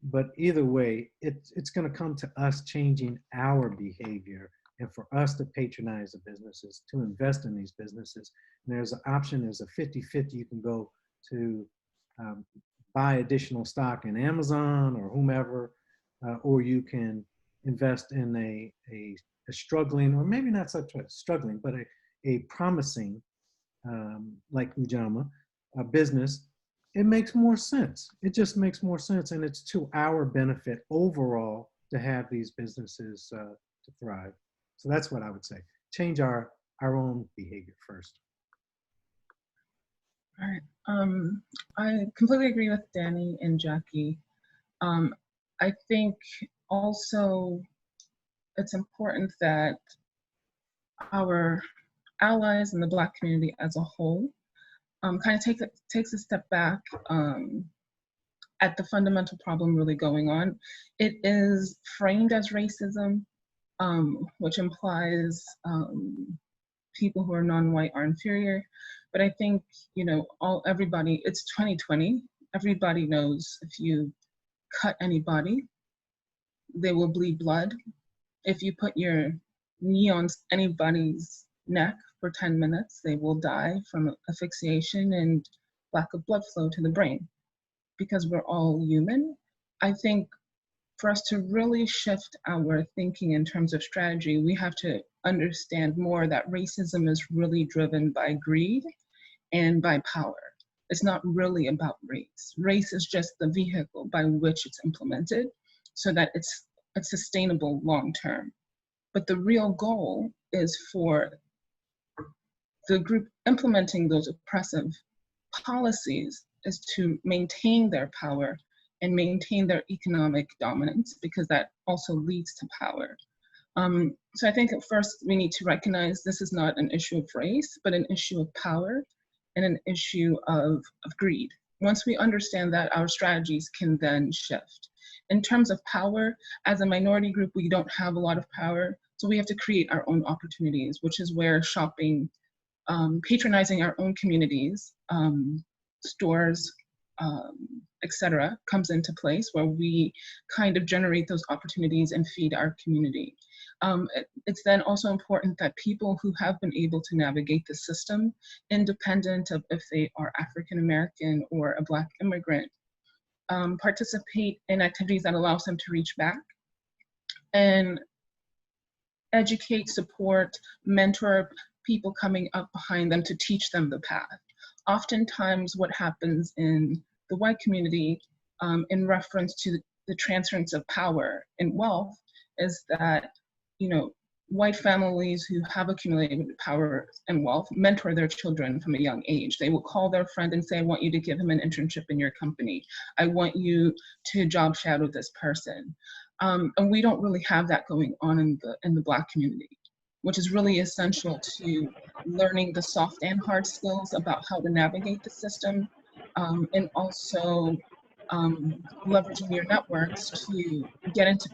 But either way, it's going to come to us changing our behavior, and for us to patronize the businesses, to invest in these businesses. And there's an option, there's a 50-50. You can go to buy additional stock in Amazon or whomever, or you can invest in a struggling, or maybe not such a struggling, but a promising, like Ujama, a business. It makes more sense. It just makes more sense, and it's to our benefit overall to have these businesses to thrive. So that's what I would say. Change our own behavior first. All right. I completely agree with Danny and Jackie. I think also it's important that our allies and the Black community as a whole kind of takes a step back at the fundamental problem really going on. It is framed as racism, which implies people who are non-white are inferior. But I think, you know, everybody, it's 2020. Everybody knows if you cut anybody, they will bleed blood. If you put your knee on anybody's neck for 10 minutes, they will die from asphyxiation and lack of blood flow to the brain, because we're all human. I think for us to really shift our thinking in terms of strategy, we have to understand more that racism is really driven by greed and by power. It's not really about race. Race is just the vehicle by which it's implemented so that it's sustainable long term. But the real goal is for the group implementing those oppressive policies is to maintain their power and maintain their economic dominance, because that also leads to power. So I think at first we need to recognize this is not an issue of race, but an issue of power and an issue of greed. Once we understand that, our strategies can then shift. In terms of power, as a minority group, we don't have a lot of power, so we have to create our own opportunities, which is where shopping, patronizing our own communities, stores, etc., comes into place, where we kind of generate those opportunities and feed our community. It's then also important that people who have been able to navigate the system, independent of if they are African American or a Black immigrant, participate in activities that allows them to reach back and educate, support, mentor people coming up behind them to teach them the path. Oftentimes what happens in the white community in reference to the transference of power and wealth is that, you know, white families who have accumulated power and wealth mentor their children from a young age. They will call their friend and say, I want you to give him an internship in your company. I want you to job shadow this person. And we don't really have that going on in the Black community, which is really essential to learning the soft and hard skills about how to navigate the system, and also leveraging your networks to get into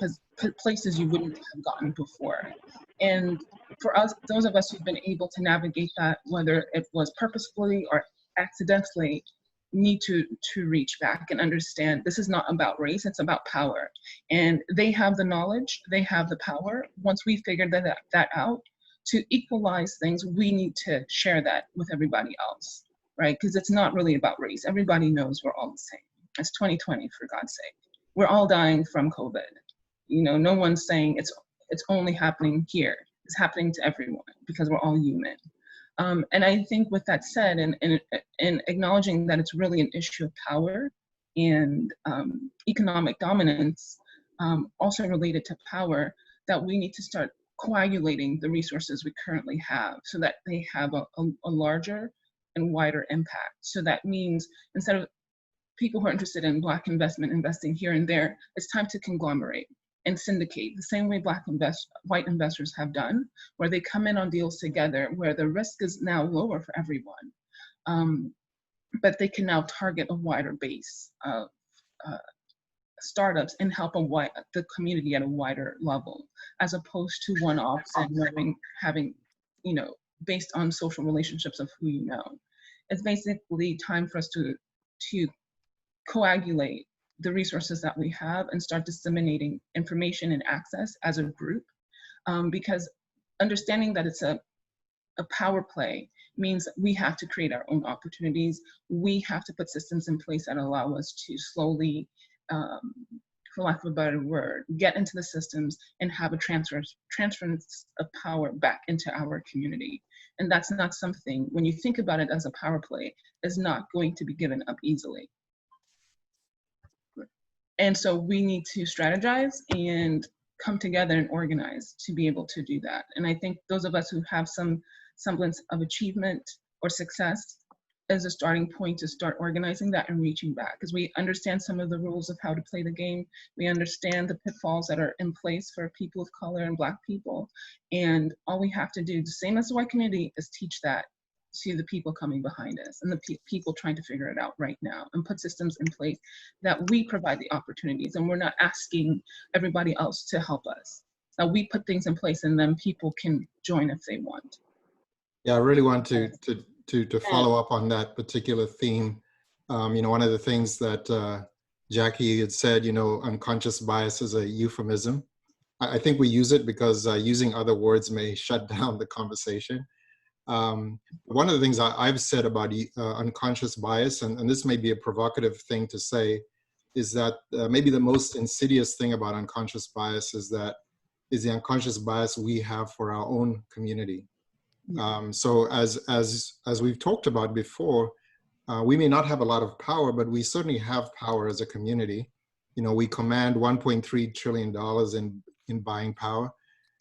places you wouldn't have gotten before. And for us, those of us who've been able to navigate that, whether it was purposefully or accidentally, need to reach back and understand this is not about race, it's about power. And they have the knowledge, they have the power. Once we figured that out, to equalize things, we need to share that with everybody else, right? Because it's not really about race. Everybody knows we're all the same. It's 2020, for God's sake. We're all dying from COVID. You know, no one's saying it's only happening here. It's happening to everyone because we're all human. And I think with that said, and acknowledging that it's really an issue of power and economic dominance, also related to power, that we need to start coagulating the resources we currently have so that they have a larger and wider impact. So that means instead of people who are interested in Black investment investing here and there, it's time to conglomerate and syndicate the same way white investors have done, where they come in on deals together, where the risk is now lower for everyone. But they can now target a wider base of startups and help the community at a wider level, as opposed to one-offs and having, you know, based on social relationships of who you know. It's basically time for us to coagulate the resources that we have and start disseminating information and access as a group, because understanding that it's a power play means we have to create our own opportunities. We have to put systems in place that allow us to slowly, for lack of a better word, get into the systems and have a transference of power back into our community. And that's not something, when you think about it as a power play, is not going to be given up easily. And so we need to strategize and come together and organize to be able to do that. And I think those of us who have some semblance of achievement or success as a starting point to start organizing that and reaching back, because we understand some of the rules of how to play the game. We understand the pitfalls that are in place for people of color and Black people. And all we have to do, the same as the white community, is teach that to the people coming behind us and the people trying to figure it out right now, and put systems in place that we provide the opportunities, and we're not asking everybody else to help us. Now we put things in place and then people can join if they want. Yeah, I really want to follow up on that particular theme. You know, one of the things that Jackie had said, you know, unconscious bias is a euphemism. I think we use it because using other words may shut down the conversation. One of the things I've said about unconscious bias, and this may be a provocative thing to say, is that maybe the most insidious thing about unconscious bias is the unconscious bias we have for our own community. So as we've talked about before, we may not have a lot of power, but we certainly have power as a community. You know, we command $1.3 trillion in buying power.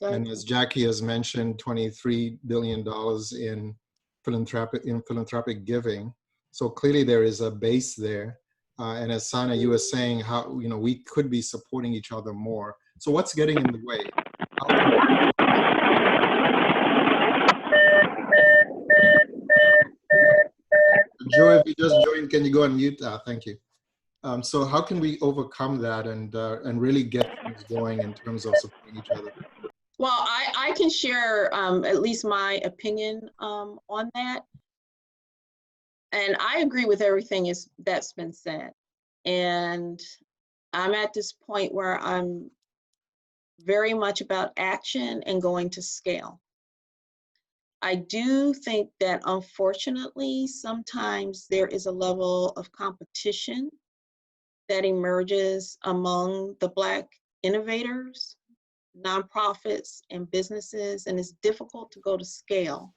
And as Jackie has mentioned, $23 billion in philanthropic giving. So clearly there is a base there. And as Sanna, you were saying, how, you know, we could be supporting each other more. So what's getting in the way? Joe, if you just joined, can you go on mute? Thank you. So how can we overcome that and really get things going in terms of supporting each other? Well, I can share at least my opinion on that. And I agree with everything that's been said. And I'm at this point where I'm very much about action and going to scale. I do think that unfortunately, sometimes there is a level of competition that emerges among the Black innovators, nonprofits, and businesses, and it's difficult to go to scale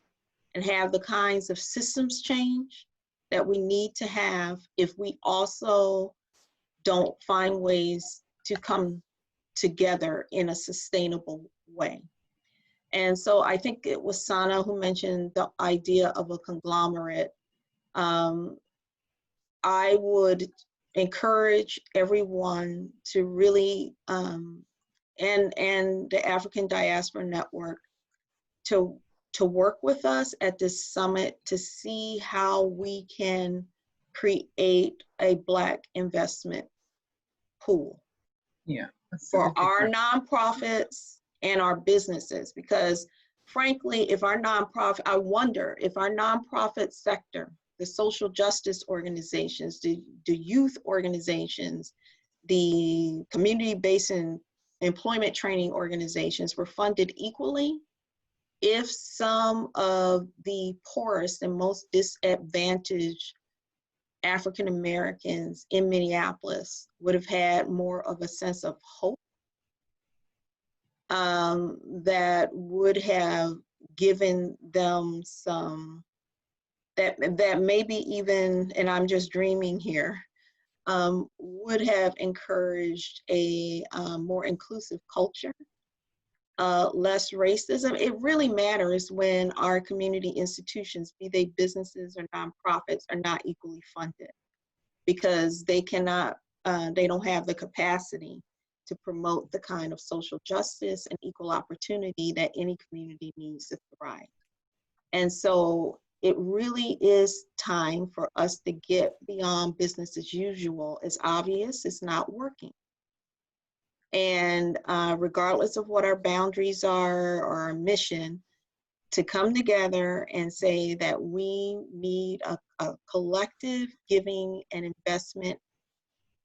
and have the kinds of systems change that we need to have if we also don't find ways to come together in a sustainable way. And so I think it was Sanna who mentioned the idea of a conglomerate. I would encourage everyone to really, and the African Diaspora Network to work with us at this summit to see how we can create a Black investment pool. Yeah. For our nonprofits and our businesses, because frankly, if our nonprofit, I wonder if our nonprofit sector, the social justice organizations, the youth organizations, the community-based and employment training organizations were funded equally, if some of the poorest and most disadvantaged African Americans in Minneapolis would have had more of a sense of hope, that would have given them some, that maybe even, and I'm just dreaming here, would have encouraged a more inclusive culture, less racism. It really matters when our community institutions, be they businesses or nonprofits, are not equally funded, because they cannot, they don't have the capacity to promote the kind of social justice and equal opportunity that any community needs to thrive. And so it really is time for us to get beyond business as usual. It's obvious it's not working. And regardless of what our boundaries are or our mission, to come together and say that we need a collective giving and investment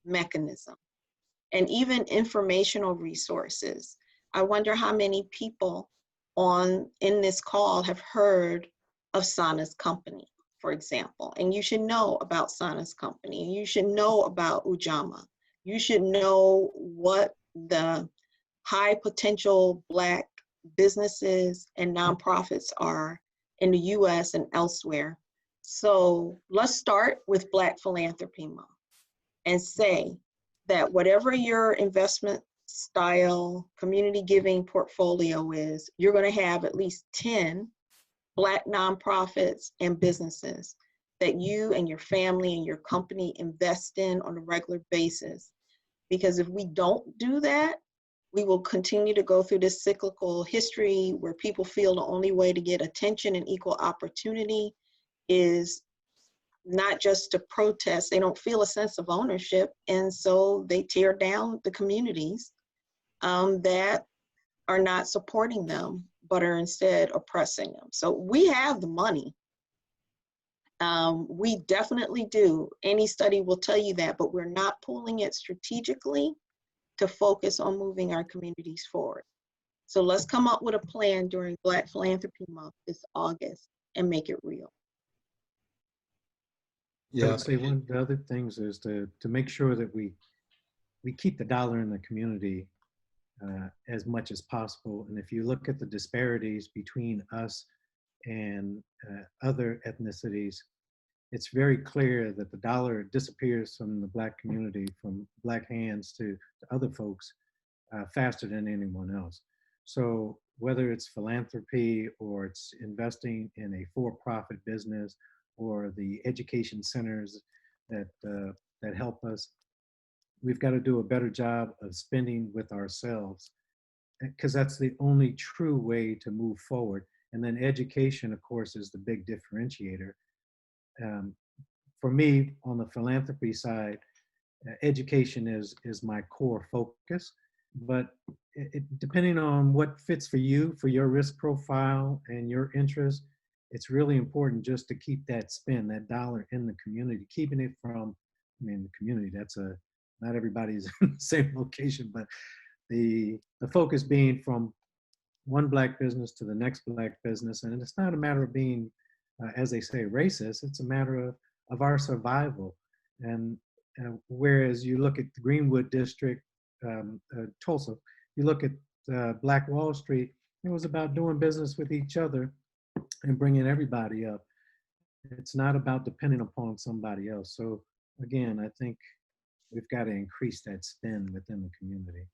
mechanism, and even informational resources. I wonder how many people in this call have heard of Sanna's company, for example. And you should know about Sanna's company, and you should know about Ujama. You should know what the high potential Black businesses and nonprofits are in the US and elsewhere. So let's start with Black Philanthropy Month and say that whatever your investment style, community giving portfolio is, you're going to have at least 10 Black nonprofits and businesses that you and your family and your company invest in on a regular basis. Because if we don't do that, we will continue to go through this cyclical history where people feel the only way to get attention and equal opportunity is not just to protest. They don't feel a sense of ownership, and so they tear down the communities that are not supporting them, but are instead oppressing them. So we have the money. We definitely do. Any study will tell you that, but we're not pooling it strategically to focus on moving our communities forward. So let's come up with a plan during Black Philanthropy Month this August and make it real. Yeah. I would say one of the other things is to make sure that we keep the dollar in the community as much as possible. And if you look at the disparities between us and other ethnicities, it's very clear that the dollar disappears from the Black community, from Black hands to other folks faster than anyone else. So whether it's philanthropy or it's investing in a for-profit business or the education centers that help us, we've got to do a better job of spending with ourselves, because that's the only true way to move forward. And then education, of course, is the big differentiator. For me, on the philanthropy side, education is my core focus, but depending on what fits for you, for your risk profile and your interest, it's really important just to keep that spend, that dollar in the community, keeping it from, I mean, the community, not everybody's in the same location, but the focus being from one Black business to the next Black business. And it's not a matter of being, as they say, racist, it's a matter of our survival. And whereas you look at the Greenwood District, Tulsa, you look at Black Wall Street, it was about doing business with each other and bringing everybody up. It's not about depending upon somebody else. So again, I think we've got to increase that spend within the community.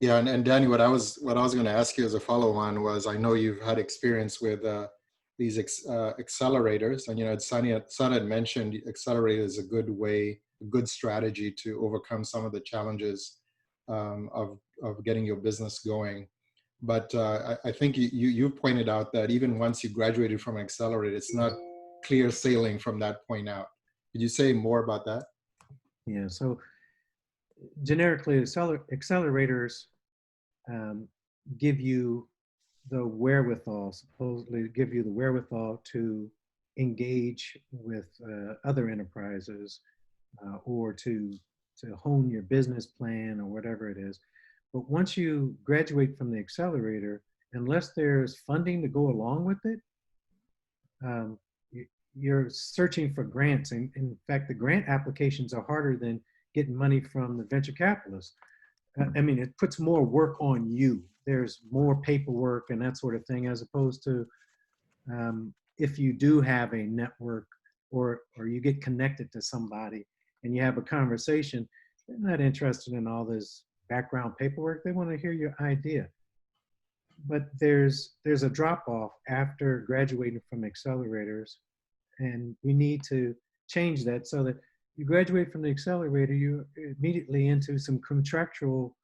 Yeah, and Danny, what I was going to ask you as a follow-on was, I know you've had experience with these accelerators, and Sanna had mentioned accelerator is a good strategy to overcome some of the challenges of getting your business going. But I think you pointed out that even once you graduated from an accelerator, it's not clear sailing from that point out. Could you say more about that? Yeah, so generically, accelerators give you the wherewithal, supposedly give you the wherewithal to engage with other enterprises or to hone your business plan or whatever it is. But once you graduate from the accelerator, unless there's funding to go along with it, you're searching for grants. And in fact, the grant applications are harder than getting money from the venture capitalists. I mean, it puts more work on you. There's more paperwork and that sort of thing, as opposed to if you do have a network or you get connected to somebody and you have a conversation, they're not interested in all this background paperwork. They want to hear your idea. But there's a drop-off after graduating from accelerators, and we need to change that so that you graduate from the accelerator, you're immediately into some contractual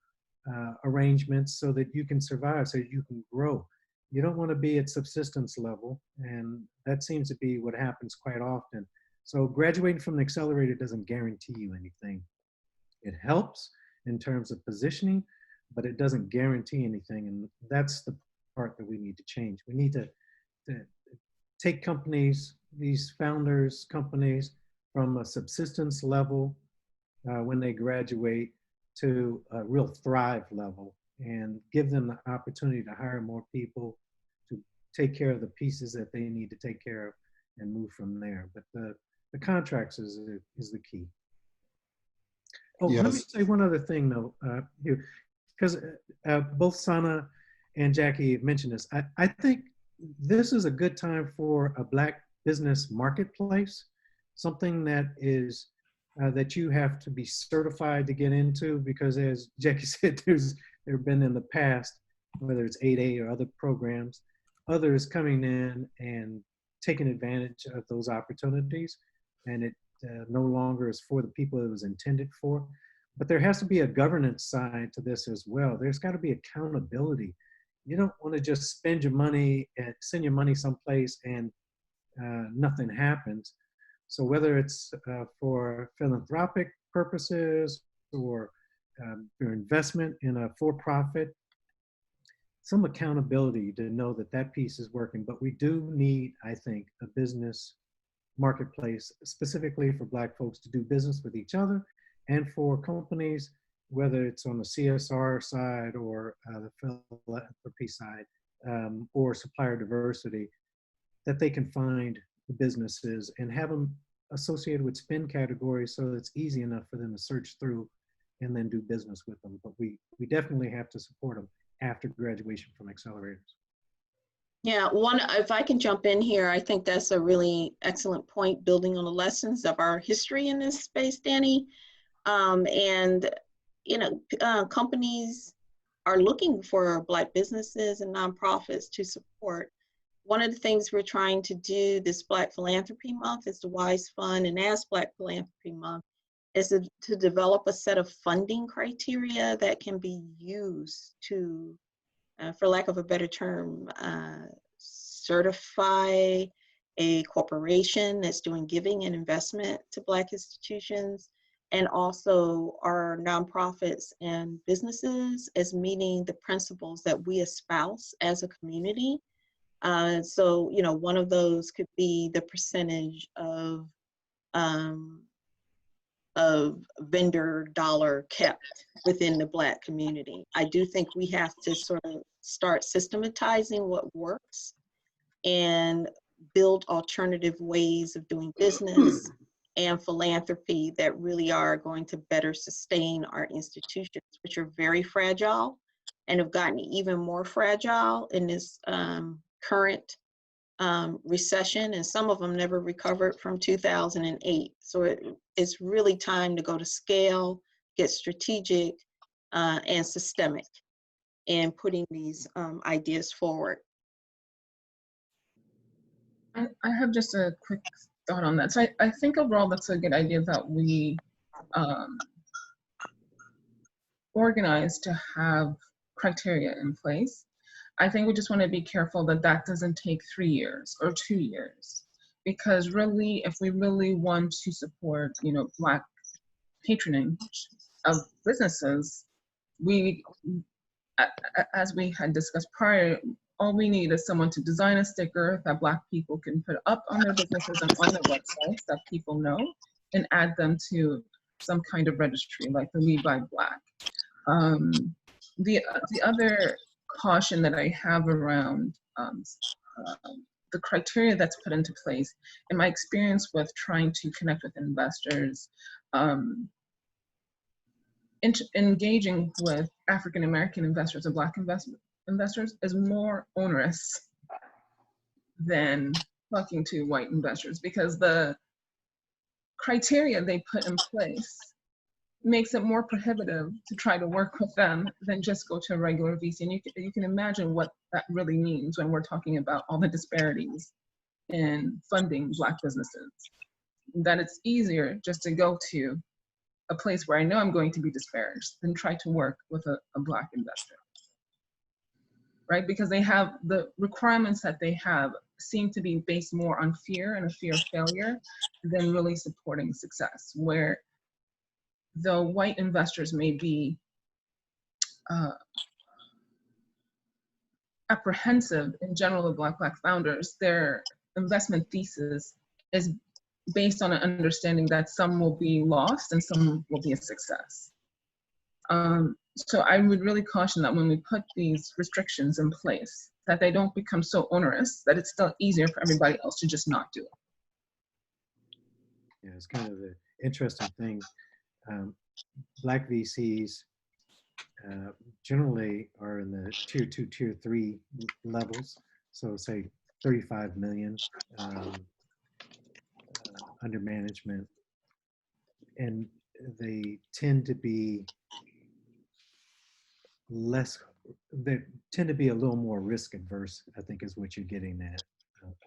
arrangements so that you can survive, so you can grow. You don't want to be at subsistence level, and that seems to be what happens quite often. So graduating from the accelerator doesn't guarantee you anything. It helps in terms of positioning, but it doesn't guarantee anything, and that's the part that we need to change. We need to take companies, these founders' companies, from a subsistence level when they graduate to a real thrive level, and give them the opportunity to hire more people to take care of the pieces that they need to take care of and move from there. But the contracts is the key. Oh, yes. Let me say one other thing though, Hugh, because both Sanna and Jackie mentioned this. I think this is a good time for a Black business marketplace, something that is that you have to be certified to get into, because as Jackie said, there have been in the past, whether it's 8A or other programs, others coming in and taking advantage of those opportunities, and it no longer is for the people it was intended for. But there has to be a governance side to this as well. There's got to be accountability. You don't want to just spend your money and send your money someplace and nothing happens. So whether it's for philanthropic purposes or your investment in a for-profit, some accountability to know that that piece is working. But we do need, I think, a business marketplace specifically for Black folks to do business with each other, and for companies, whether it's on the CSR side or the philanthropy side or supplier diversity, that they can find the businesses and have them associated with spin categories so it's easy enough for them to search through and then do business with them. But we definitely have to support them after graduation from accelerators. Yeah, if I can jump in here, I think that's a really excellent point, building on the lessons of our history in this space, Danny. And, you know, companies are looking for Black businesses and nonprofits to support. One of the things we're trying to do this Black Philanthropy Month is the WISE Fund, and as Black Philanthropy Month is to develop a set of funding criteria that can be used to, for lack of a better term, certify a corporation that's doing giving and investment to Black institutions, and also our nonprofits and businesses as meeting the principles that we espouse as a community. So, you know, one of those could be the percentage of vendor dollar kept within the Black community. I do think we have to sort of start systematizing what works and build alternative ways of doing business and philanthropy that really are going to better sustain our institutions, which are very fragile and have gotten even more fragile in this current recession, and some of them never recovered from 2008. So it's really time to go to scale, get strategic, and systemic in putting these ideas forward. I have just a quick thought on that. So I think overall that's a good idea that we organize to have criteria in place. I think we just want to be careful that that doesn't take 3 years or 2 years, because really, if we really want to support, you know, Black patronage of businesses, we, as we had discussed prior, all we need is someone to design a sticker that Black people can put up on their businesses and on their websites that people know, and add them to some kind of registry like the We Buy Black. The other caution that I have around the criteria that's put into place, in my experience with trying to connect with investors, engaging with African American investors and Black investors is more onerous than talking to white investors, because the criteria they put in place makes it more prohibitive to try to work with them than just go to a regular VC. And you can imagine what that really means when we're talking about all the disparities in funding Black businesses. That it's easier just to go to a place where I know I'm going to be disparaged than try to work with a Black investor, right? Because they have the requirements that they have seem to be based more on fear and a fear of failure than really supporting success, where though white investors may be apprehensive in general of Black founders, their investment thesis is based on an understanding that some will be lost and some will be a success. So I would really caution that when we put these restrictions in place, that they don't become so onerous that it's still easier for everybody else to just not do it. Yeah, it's kind of the interesting thing. Black VCs generally are in the tier 2, tier 3 levels. So say 35 million under management. And they tend to be they tend to be a little more risk adverse, I think is what you're getting at,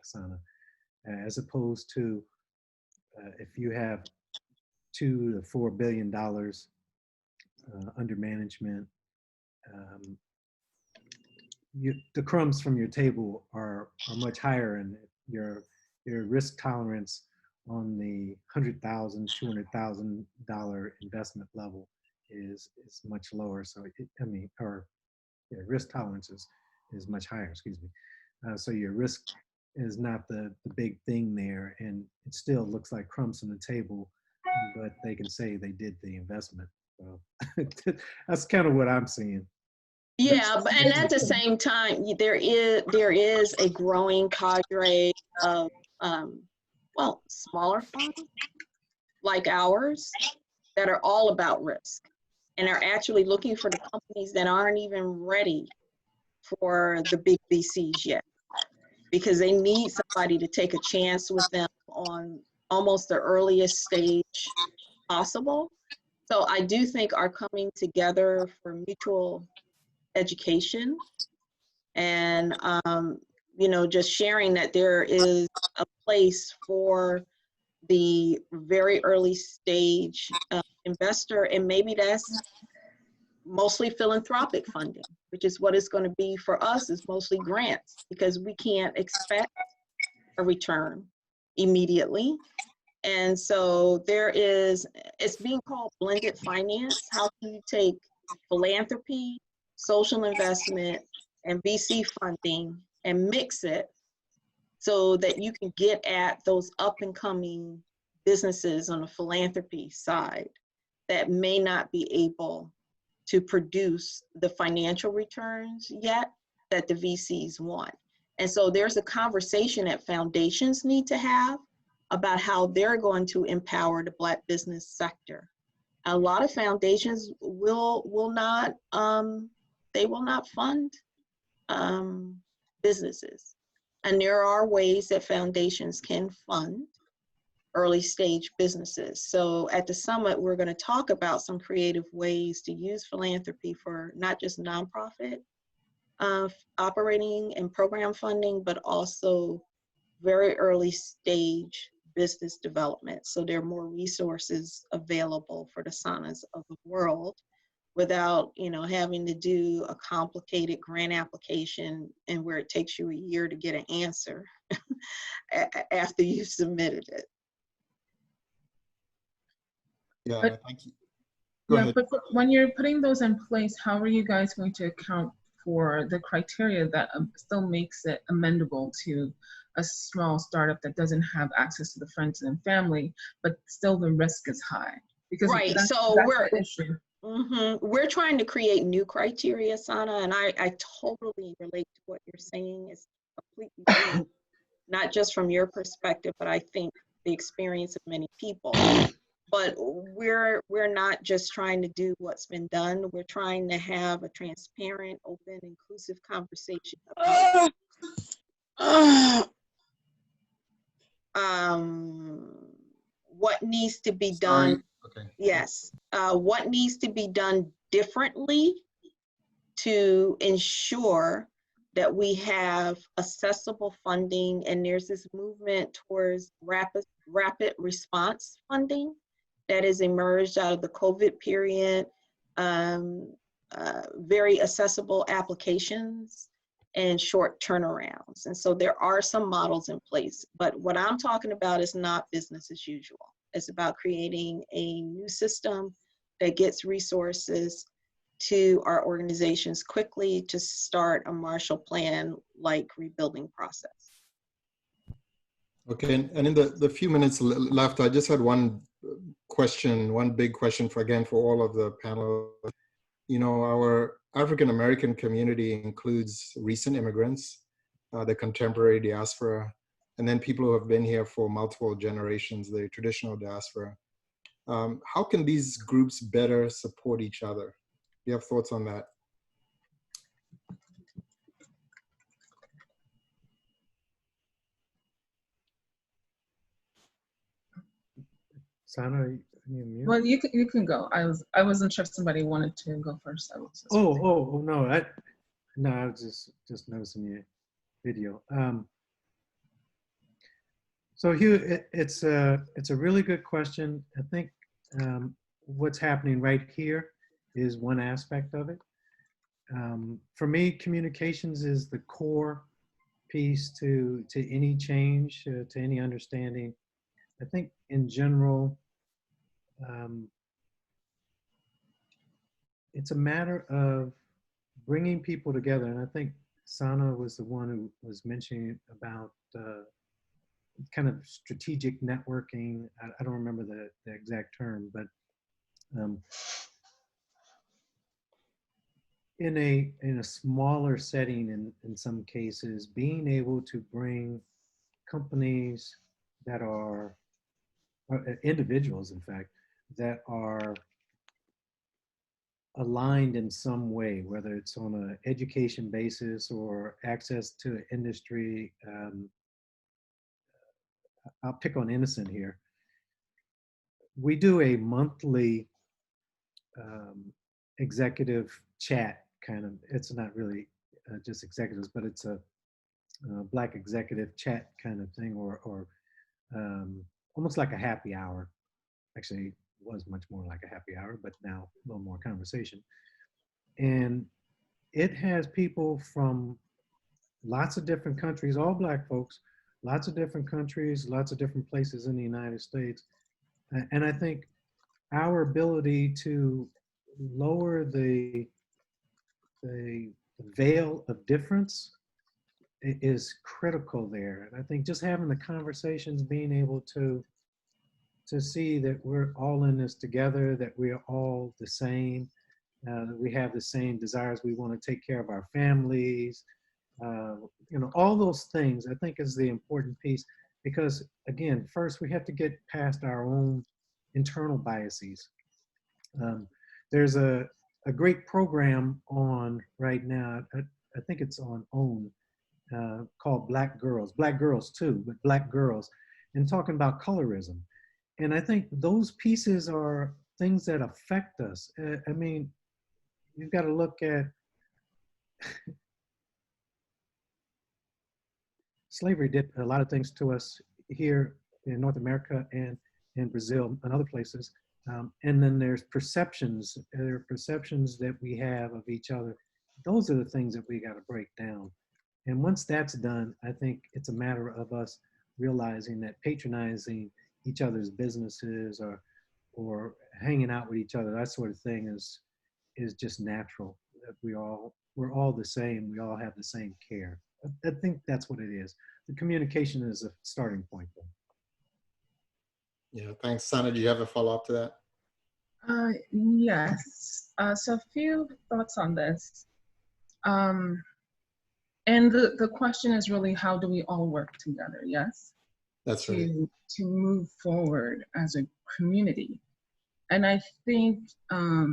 Sanna, as opposed to if you have $2 to $4 billion under management, the crumbs from your table are much higher, and your risk tolerance on the $100,000, $200,000 investment level is much lower. So risk tolerance is much higher. Excuse me. So your risk is not the big thing there, and it still looks like crumbs on the table, but they can say they did the investment. So that's kind of what I'm seeing. Yeah, but and at the same time, there is a growing cadre of smaller funds like ours that are all about risk and are actually looking for the companies that aren't even ready for the big VCs yet, because they need somebody to take a chance with them on almost the earliest stage possible. So I do think our coming together for mutual education and just sharing that there is a place for the very early stage investor, and maybe that's mostly philanthropic funding, which is what it's going to be for us, is mostly grants, because we can't expect a return immediately. And so it's being called blended finance. How can you take philanthropy, social investment, and VC funding and mix it so that you can get at those up and coming businesses on the philanthropy side that may not be able to produce the financial returns yet that the VCs want. And so there's a conversation that foundations need to have about how they're going to empower the Black business sector. A lot of foundations will not fund businesses. And there are ways that foundations can fund, early stage businesses. So at the summit, we're going to talk about some creative ways to use philanthropy for not just nonprofit operating and program funding, but also very early stage business development. So there are more resources available for the Sannas of the world without, you know, having to do a complicated grant application and where it takes you a year to get an answer after you've submitted it. Yeah, But- thank you. Go ahead. But when you're putting those in place, how are you guys going to account for the criteria that still makes it amendable to a small startup that doesn't have access to the friends and family, but still the risk is high? Because Right, so we're trying to create new criteria, Sanna, and I totally relate to what you're saying. It's completely true, not just from your perspective, but I think the experience of many people. But we're not just trying to do what's been done. We're trying to have a transparent, open, inclusive conversation about what needs to be done. Okay. Yes, what needs to be done differently to ensure that we have accessible funding, and there's this movement towards rapid response funding that has emerged out of the COVID period, very accessible applications and short turnarounds. And so there are some models in place, but what I'm talking about is not business as usual. It's about creating a new system that gets resources to our organizations quickly to start a Marshall Plan-like rebuilding process. Okay, and in the few minutes left, I just had one question, one big question for all of the panel. You know, our African American community includes recent immigrants, the contemporary diaspora, and then people who have been here for multiple generations, the traditional diaspora. How can these groups better support each other? Do you have thoughts on that? Sanna, you mute? Well, you can go. I wasn't sure if somebody wanted to go first. I was No, I was just noticing your video. So Hugh, it's a really good question. I think what's happening right here is one aspect of it. For me, communications is the core piece to any change, to any understanding. I think in general, it's a matter of bringing people together. And I think Sanna was the one who was mentioning about kind of strategic networking. I don't remember the exact term, but in a smaller setting, in some cases, being able to bring companies that are, or individuals, in fact, that are aligned in some way, whether it's on an education basis or access to industry. I'll pick on Innocent here. We do a monthly executive chat kind of, it's not really just executives, but it's a Black executive chat kind of thing, or almost like a happy hour. Actually, was much more like a happy hour, but now a little more conversation. And it has people from lots of different countries, all Black folks, lots of different countries, lots of different places in the United States. And I think our ability to lower the veil of difference is critical there. And I think just having the conversations, being able to see that we're all in this together, that we're all the same, that we have the same desires, we want to take care of our families, you know, all those things I think is the important piece. Because again, first we have to get past our own internal biases. There's a great program on right now, I think it's on OWN, called Black Girls too, but Black Girls. and talking about colorism. And I think those pieces are things that affect us. I mean, you've got to look at slavery did a lot of things to us here in North America and in Brazil and other places. And then there's perceptions. There are perceptions that we have of each other. Those are the things that we got to break down. And once that's done, I think it's a matter of us realizing that patronizing each other's businesses or hanging out with each other, that sort of thing is just natural. We're all the same. We all have the same care. I think that's what it is. The communication is a starting point, though. Yeah, thanks. Sanna, do you have a follow-up to that? Yes. So a few thoughts on this. And the question is really, how do we all work together? Yes. That's right. To move forward as a community. And I think a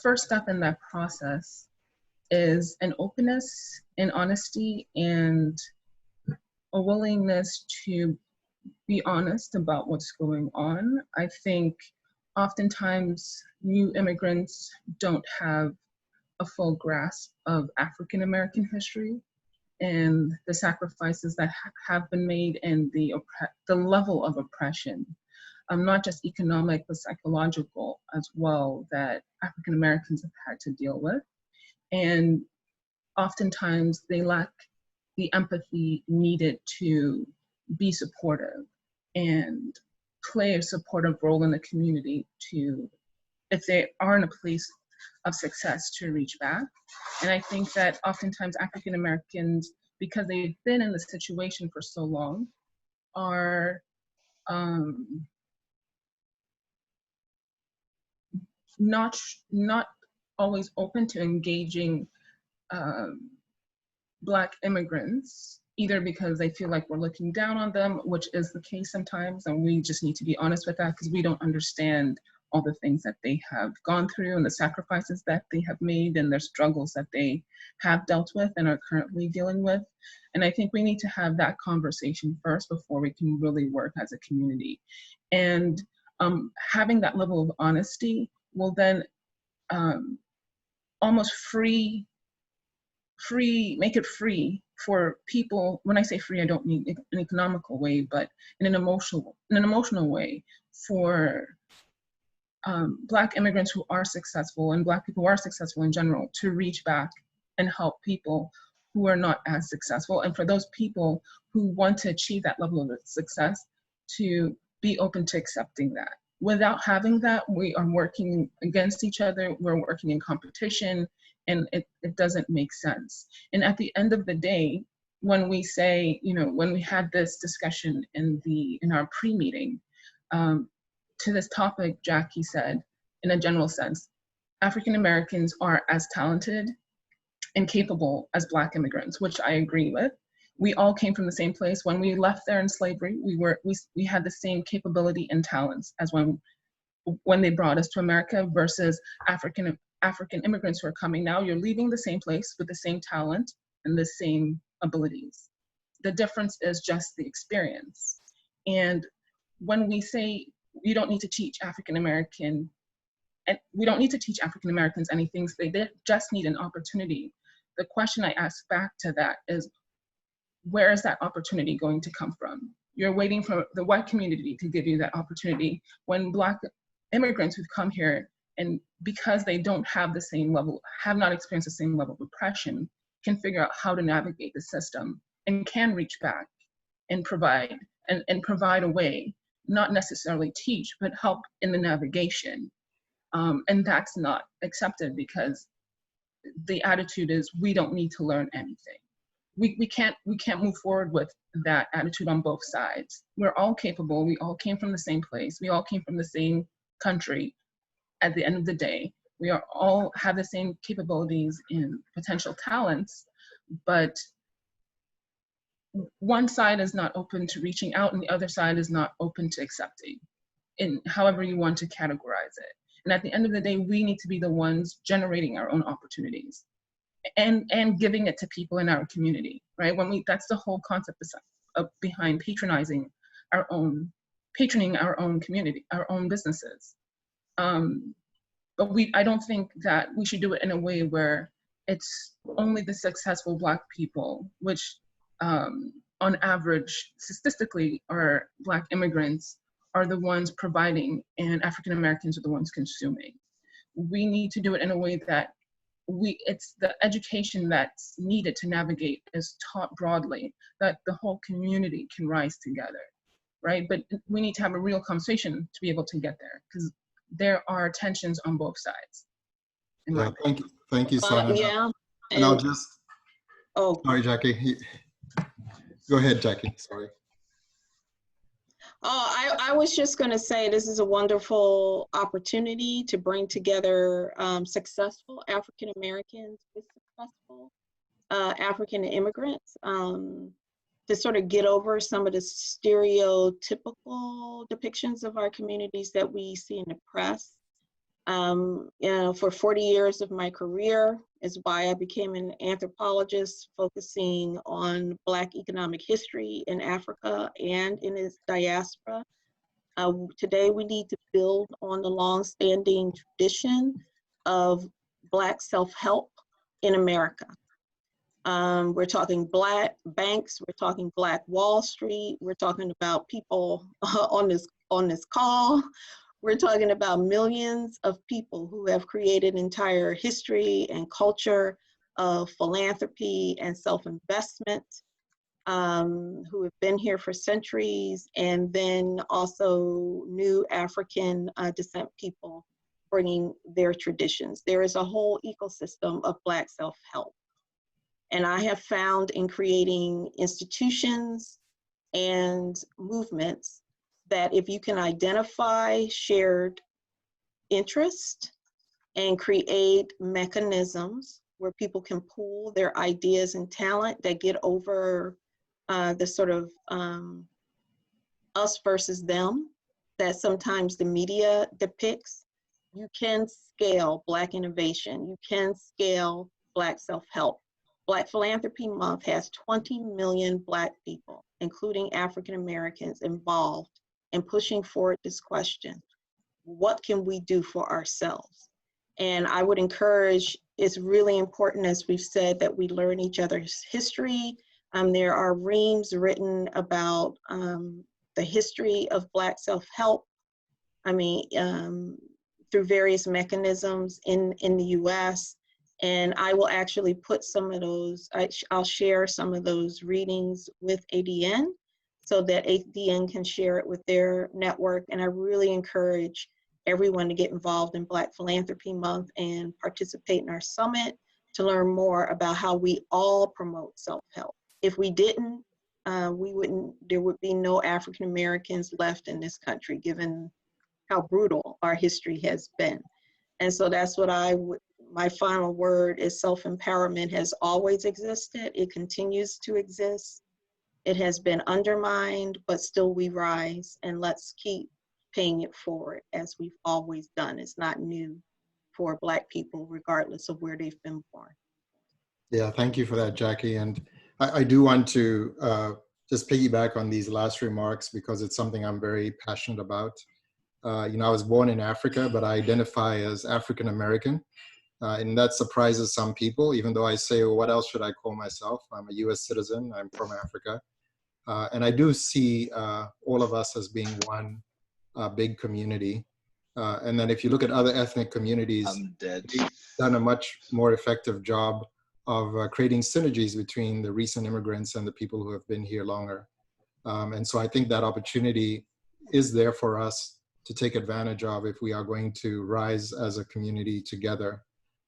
first step in that process is an openness and honesty and a willingness to be honest about what's going on. I think oftentimes new immigrants don't have a full grasp of African American history and the sacrifices that have been made and the level of oppression, not just economic, but psychological as well, that African Americans have had to deal with. And oftentimes they lack the empathy needed to be supportive and play a supportive role in the community to, if they are in a place of success, to reach back. And I think that oftentimes African Americans, because they've been in the situation for so long, are not always open to engaging Black immigrants, either because they feel like we're looking down on them, which is the case sometimes, and we just need to be honest with that because we don't understand all the things that they have gone through and the sacrifices that they have made and their struggles that they have dealt with and are currently dealing with. And I think we need to have that conversation first before we can really work as a community. And having that level of honesty will then almost make it free for people. When I say free, I don't mean an economical way, but in an emotional way for Black immigrants who are successful and Black people who are successful in general to reach back and help people who are not as successful. And for those people who want to achieve that level of success to be open to accepting that. Without having that, we are working against each other, we're working in competition, and it doesn't make sense. And at the end of the day, when we say, when we had this discussion in our pre-meeting, to this topic, Jackie said, in a general sense, African Americans are as talented and capable as Black immigrants, which I agree with. We all came from the same place. When we left there in slavery, we had the same capability and talents as when they brought us to America versus African immigrants who are coming now. You're leaving the same place with the same talent and the same abilities. The difference is just the experience. And when we say we don't need to teach African Americans anything, they just need an opportunity. The question I ask back to that is, where is that opportunity going to come from? You're waiting for the white community to give you that opportunity when Black immigrants who've come here, and because they don't have the same level, have not experienced the same level of oppression, can figure out how to navigate the system and can reach back and provide a way, not necessarily teach, but help in the navigation. And that's not accepted because the attitude is we don't need to learn anything. We can't move forward with that attitude on both sides. We're all capable. We all came from the same place. We all came from the same country. At the end of the day, we are all have the same capabilities and potential talents, but one side is not open to reaching out and the other side is not open to accepting, in however you want to categorize it. And at the end of the day, we need to be the ones generating our own opportunities and giving it to people in our community, right? That's the whole concept behind patroning our own community, our own businesses. But I don't think that we should do it in a way where it's only the successful Black people, which on average, statistically, are Black immigrants are the ones providing and African Americans are the ones consuming. We need to do it in a way that it's the education that's needed to navigate is taught broadly, that the whole community can rise together, right? But we need to have a real conversation to be able to get there, because there are tensions on both sides. Yeah, thank you, Sanna. Yeah. And I'll just, oh, sorry, Jackie. Go ahead, Jackie, sorry. Oh, I was just going to say this is a wonderful opportunity to bring together successful African Americans with successful African immigrants to sort of get over some of the stereotypical depictions of our communities that we see in the press. You know, for 40 years of my career is why I became an anthropologist focusing on Black economic history in Africa and in its diaspora. Today we need to build on the long-standing tradition of Black self-help in America. We're talking Black banks, we're talking Black Wall Street, we're talking about people on this call. We're talking about millions of people who have created entire history and culture of philanthropy and self-investment, who have been here for centuries, and then also new African descent people bringing their traditions. There is a whole ecosystem of Black self-help. And I have found in creating institutions and movements that if you can identify shared interest and create mechanisms where people can pool their ideas and talent that get over the sort of us versus them that sometimes the media depicts, you can scale Black innovation, you can scale Black self-help. Black Philanthropy Month has 20 million Black people, including African Americans, involved in pushing forward this question: what can we do for ourselves? And I would encourage, it's really important, as we've said, that we learn each other's history. There are reams written about the history of Black self-help. I mean, through various mechanisms in the US. And I will actually put some of those, I'll share some of those readings with ADN so that ADN can share it with their network. And I really encourage everyone to get involved in Black Philanthropy Month and participate in our summit to learn more about how we all promote self-help. If we didn't, there would be no African Americans left in this country, given how brutal our history has been. And so that's what my final word is: self-empowerment has always existed. It continues to exist. It has been undermined, but still we rise, and let's keep paying it forward as we've always done. It's not new for Black people, regardless of where they've been born. Yeah, thank you for that, Jackie. And I do want to just piggyback on these last remarks because it's something I'm very passionate about. You know, I was born in Africa, but I identify as African American. And that surprises some people, even though I say, well, what else should I call myself? I'm a US citizen, I'm from Africa. And I do see all of us as being one big community. And then if you look at other ethnic communities, they've done a much more effective job of creating synergies between the recent immigrants and the people who have been here longer. And so I think that opportunity is there for us to take advantage of if we are going to rise as a community together.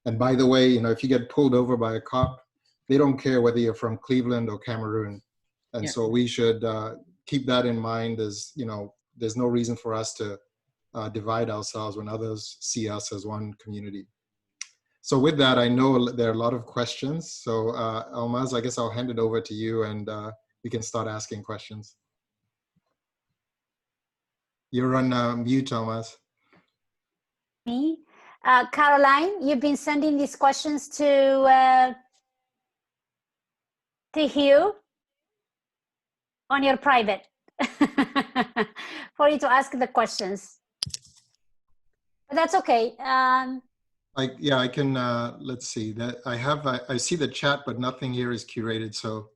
And by the way, you know, if you get pulled over by a cop, they don't care whether you're from Cleveland or Cameroon. And yeah. So we should keep that in mind, as, you know, there's no reason for us to divide ourselves when others see us as one community. So with that, I know there are a lot of questions. So Almaz, I guess I'll hand it over to you and we can start asking questions. You're on mute, Almaz. Me? Caroline, you've been sending these questions to Hugh. on your private for you to ask the questions. But that's okay. Yeah, I can, let's see that I see the chat, but nothing here is curated. So,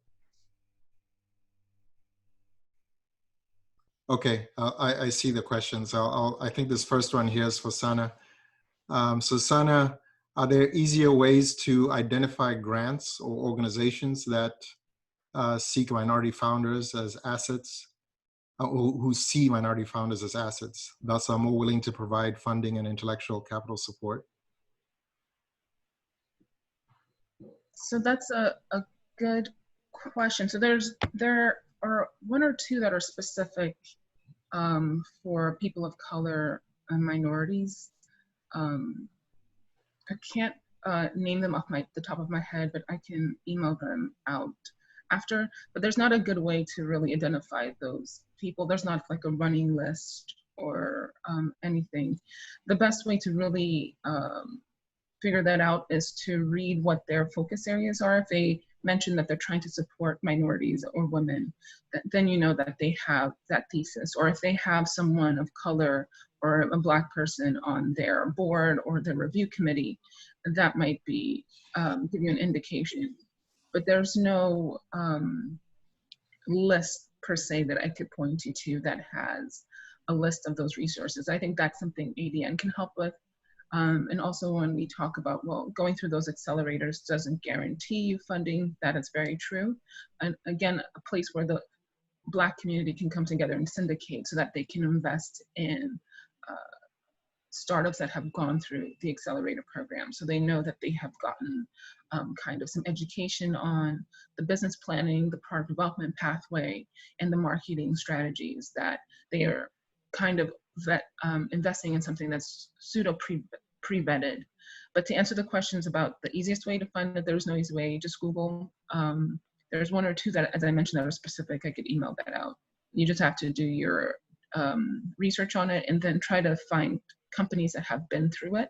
okay, I see the questions. I think this first one here is for Sanna. So Sanna, are there easier ways to identify grants or organizations that seek minority founders as assets, or who see minority founders as assets, thus are more willing to provide funding and intellectual capital support? So that's a good question. So there are one or two that are specific for people of color and minorities. I can't name them off the top of my head, but I can email them out after. But there's not a good way to really identify those people. There's not like a running list or anything. The best way to really figure that out is to read what their focus areas are. If they mention that they're trying to support minorities or women, then you know that they have that thesis. Or if they have someone of color or a Black person on their board or the review committee, that might be give you an indication. But there's no list per se that I could point you to that has a list of those resources. I think that's something ADN can help with. And also when we talk about, well, going through those accelerators doesn't guarantee you funding, that is very true. And again, a place where the Black community can come together and syndicate so that they can invest in startups that have gone through the accelerator program. So they know that they have gotten kind of some education on the business planning, the product development pathway, and the marketing strategies, that they are kind of investing in something that's pseudo pre-vetted. But to answer the questions about the easiest way to find it, there's no easy way, just Google. There's one or two that, as I mentioned, that are specific. I could email that out. You just have to do your research on it and then try to find companies that have been through it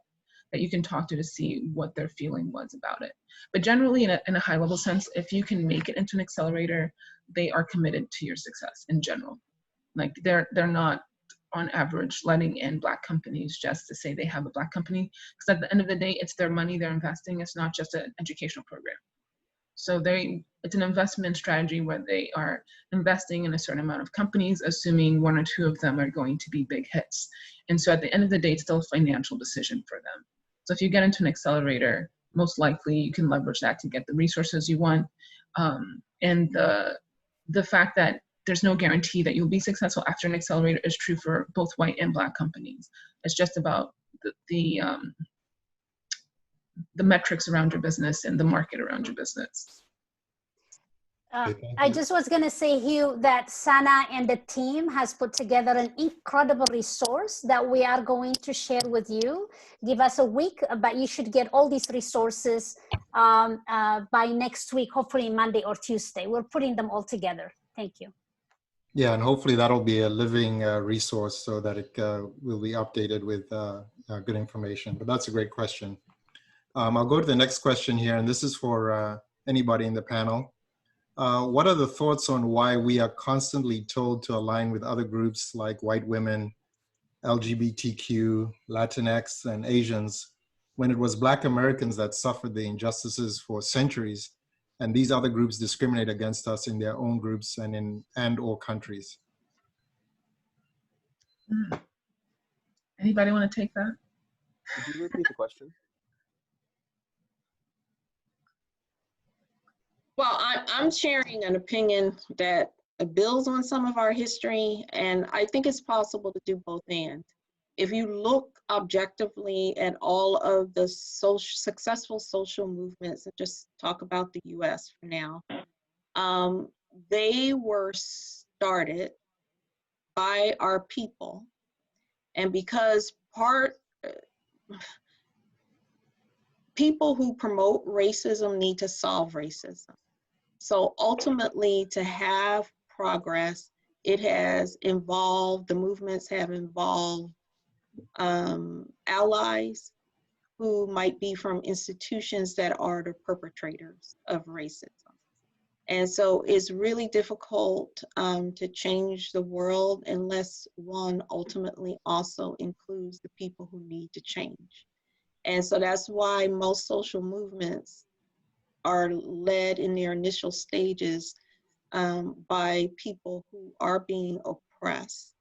that you can talk to see what their feeling was about it. But generally, in a high level sense, if you can make it into an accelerator, they are committed to your success in general. Like they're not on average letting in Black companies just to say they have a Black company, because at the end of the day, it's their money they're investing. It's not just an educational program. So it's an investment strategy where they are investing in a certain amount of companies, assuming one or two of them are going to be big hits. And so at the end of the day, it's still a financial decision for them. So if you get into an accelerator, most likely you can leverage that to get the resources you want. And the fact that there's no guarantee that you'll be successful after an accelerator is true for both white and Black companies. It's just about the metrics around your business and the market around your business. I just was going to say, Hugh, that Sanna and the team has put together an incredible resource that we are going to share with you. Give us a week, but you should get all these resources by next week, hopefully Monday or Tuesday. We're putting them all together. Thank you. Yeah, and hopefully that'll be a living resource so that it will be updated with good information. But that's a great question. I'll go to the next question here, and this is for anybody in the panel. What are the thoughts on why we are constantly told to align with other groups like white women, LGBTQ, Latinx, and Asians, when it was Black Americans that suffered the injustices for centuries, and these other groups discriminate against us in their own groups and or countries? Anybody want to take that? Could you repeat the question? Well, I'm sharing an opinion that builds on some of our history, and I think it's possible to do both and. If you look objectively at all of the successful social movements, and just talk about the US for now, they were started by our people. And because people who promote racism need to solve racism. So ultimately, to have progress, it has involved, the movements have involved allies who might be from institutions that are the perpetrators of racism. And so it's really difficult to change the world unless one ultimately also includes the people who need to change. And so that's why most social movements are led in their initial stages by people who are being oppressed,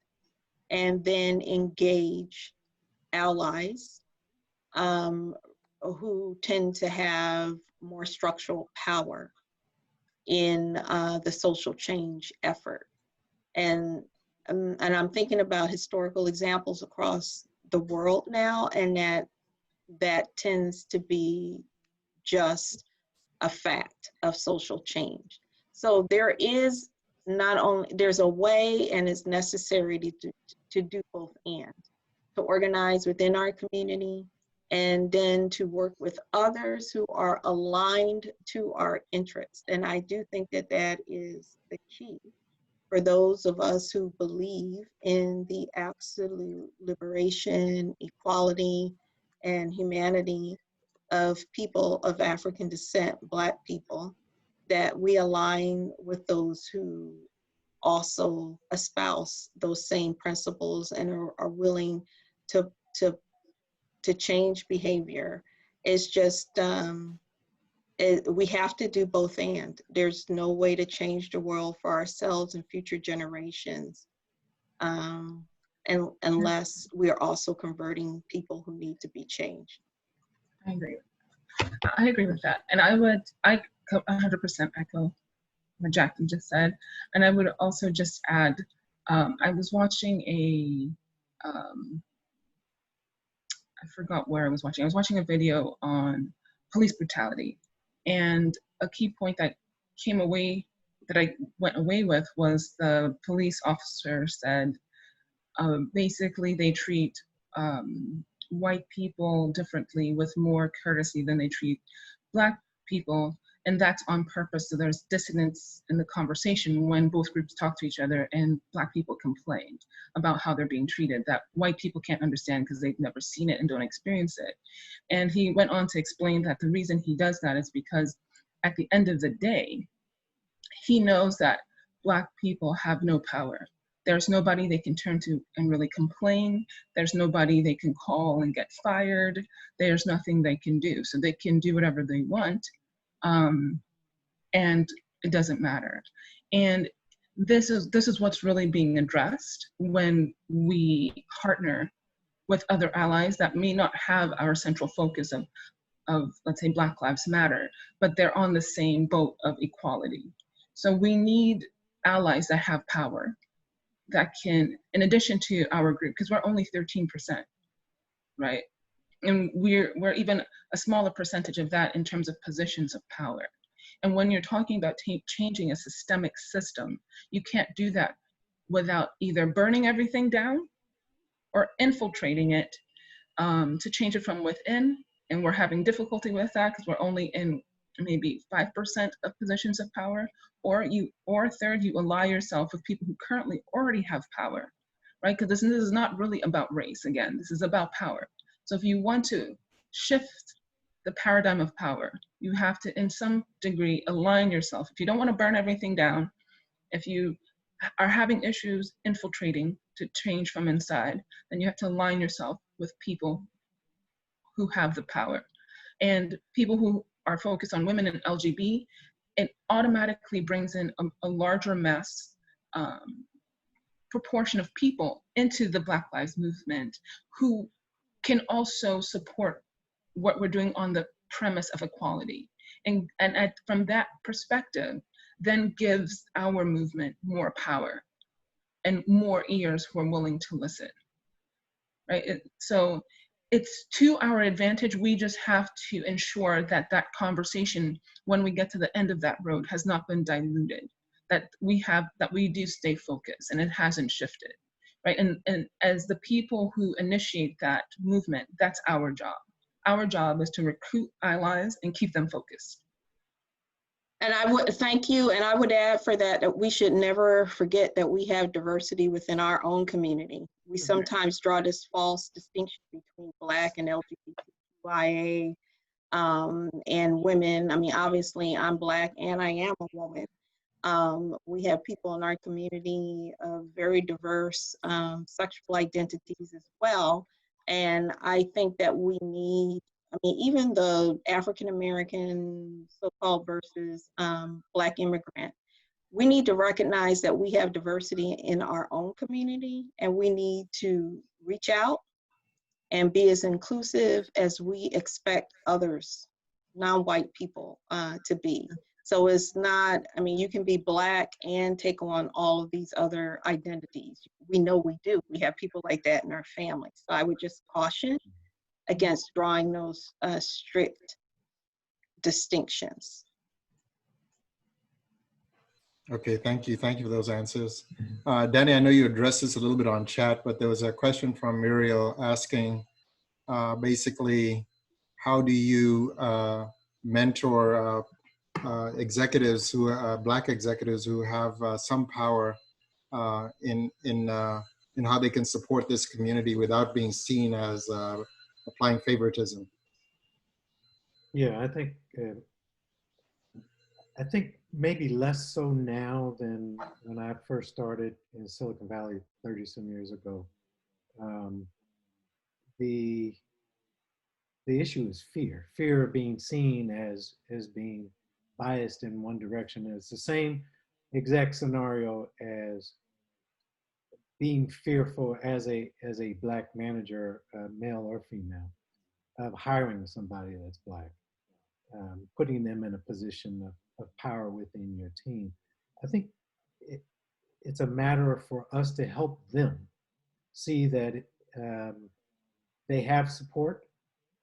and then engage allies who tend to have more structural power in the social change effort. And I'm thinking about historical examples across the world now, and that tends to be just a fact of social change. So there is not only, there's a way, and it's necessary to do both and, to organize within our community, and then to work with others who are aligned to our interests. And I do think that that is the key for those of us who believe in the absolute liberation, equality, and humanity of people of African descent, Black people, that we align with those who also espouse those same principles and are willing to change behavior. It's just, we have to do both and. There's no way to change the world for ourselves and future generations unless we are also converting people who need to be changed. I agree with that. And I 100% echo what Jacqueline just said. And I would also just add, I was watching I forgot where I was watching. I was watching a video on police brutality. And a key point that I went away with was the police officer said, basically they treat white people differently with more courtesy than they treat Black people, and that's on purpose. So there's dissonance in the conversation when both groups talk to each other, and Black people complain about how they're being treated that white people can't understand because they've never seen it and don't experience it. And he went on to explain that the reason he does that is because at the end of the day, he knows that Black people have no power. There's nobody they can turn to and really complain. There's nobody they can call and get fired. There's nothing they can do. So they can do whatever they want, and it doesn't matter. And this is what's really being addressed when we partner with other allies that may not have our central focus of let's say Black Lives Matter, but they're on the same boat of equality. So we need allies that have power, that can, in addition to our group, because we're only 13%, right? And we're even a smaller percentage of that in terms of positions of power. And when you're talking about changing a systemic system, you can't do that without either burning everything down or infiltrating it to change it from within. And we're having difficulty with that because we're only in maybe 5% of positions of power, or third, you ally yourself with people who currently already have power, right? Because this is not really about race, again, this is about power. So if you want to shift the paradigm of power, you have to, in some degree, align yourself. If you don't want to burn everything down, if you are having issues infiltrating to change from inside, then you have to align yourself with people who have the power. And people who are focused on women and LGBT, it automatically brings in a larger mass proportion of people into the Black Lives Movement who can also support what we're doing on the premise of equality. And from that perspective, then gives our movement more power and more ears who are willing to listen, right? So it's to our advantage. We just have to ensure that that conversation, when we get to the end of that road, has not been diluted, that we do stay focused and it hasn't shifted, right? And as the people who initiate that movement, that's our job. Our job is to recruit allies and keep them focused. And I would thank you, and I would add for that we should never forget that we have diversity within our own community. We sometimes draw this false distinction between Black and LGBTQIA and women. I mean, obviously I'm Black and I am a woman, We have people in our community of very diverse sexual identities as well. And I think that we need, I mean, even the African-American so-called versus Black immigrant, we need to recognize that we have diversity in our own community, and we need to reach out and be as inclusive as we expect others, non-white people, to be. So it's not, I mean, you can be Black and take on all of these other identities. We know we do. We have people like that in our family. So I would just caution against drawing those strict distinctions. Okay, thank you. Thank you for those answers. Danny, I know you addressed this a little bit on chat, but there was a question from Muriel asking basically, how do you mentor executives who Black executives who have some power in how they can support this community without being seen as applying favoritism? Yeah, I think maybe less so now than when I first started in Silicon Valley 30-some years ago. The issue is fear of being seen as being biased in one direction. And it's the same exact scenario as being fearful as a Black manager, male or female, of hiring somebody that's Black, putting them in a position of power within your team. I think it's a matter for us to help them see that they have support.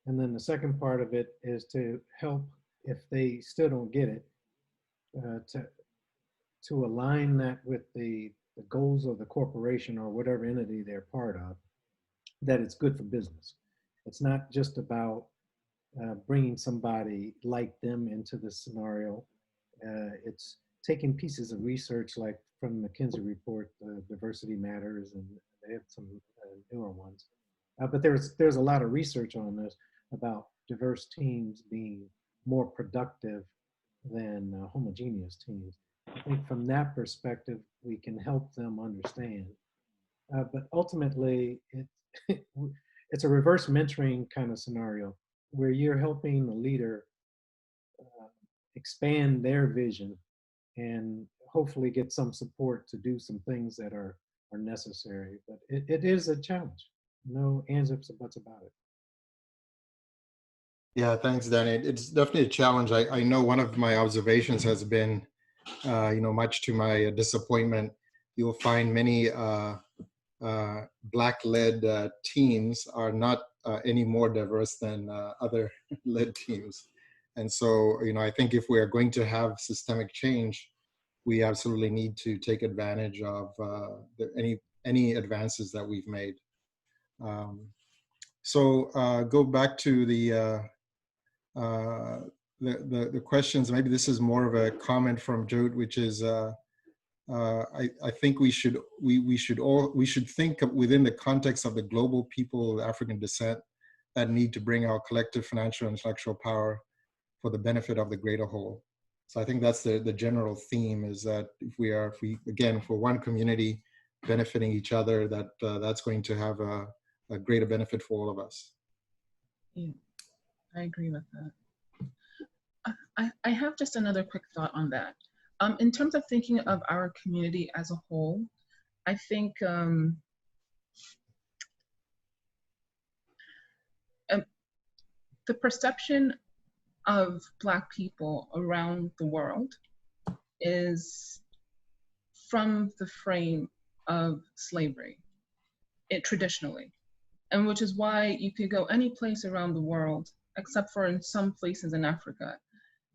And then the second part of it is to help, if they still don't get it, to align that with the goals of the corporation or whatever entity they're part of, that it's good for business. It's not just about bringing somebody like them into the scenario. It's taking pieces of research like from the McKinsey report, Diversity Matters, and they have some newer ones. But there's a lot of research on this about diverse teams being more productive than homogeneous teams. I think from that perspective, we can help them understand. But ultimately, it's a reverse mentoring kind of scenario where you're helping the leader expand their vision and hopefully get some support to do some things that are necessary. But it is a challenge. No ands, ifs, or buts about it. Yeah, thanks, Danny. It's definitely a challenge. I know one of my observations has been, much to my disappointment, you'll find many Black-led teams are not any more diverse than other led teams. And so, I think if we are going to have systemic change, we absolutely need to take advantage of any advances that we've made. Go back to the questions. Maybe this is more of a comment from Jode, which is I think we should think within the context of the global people of African descent that need to bring our collective financial and intellectual power for the benefit of the greater whole. So I think that's the general theme, is that if we again, for one community benefiting each other, that's going to have a greater benefit for all of us. Yeah, I agree with that. I have just another quick thought on that. In terms of thinking of our community as a whole, I think the perception of Black people around the world is from the frame of slavery, traditionally. And which is why you could go any place around the world, except for in some places in Africa.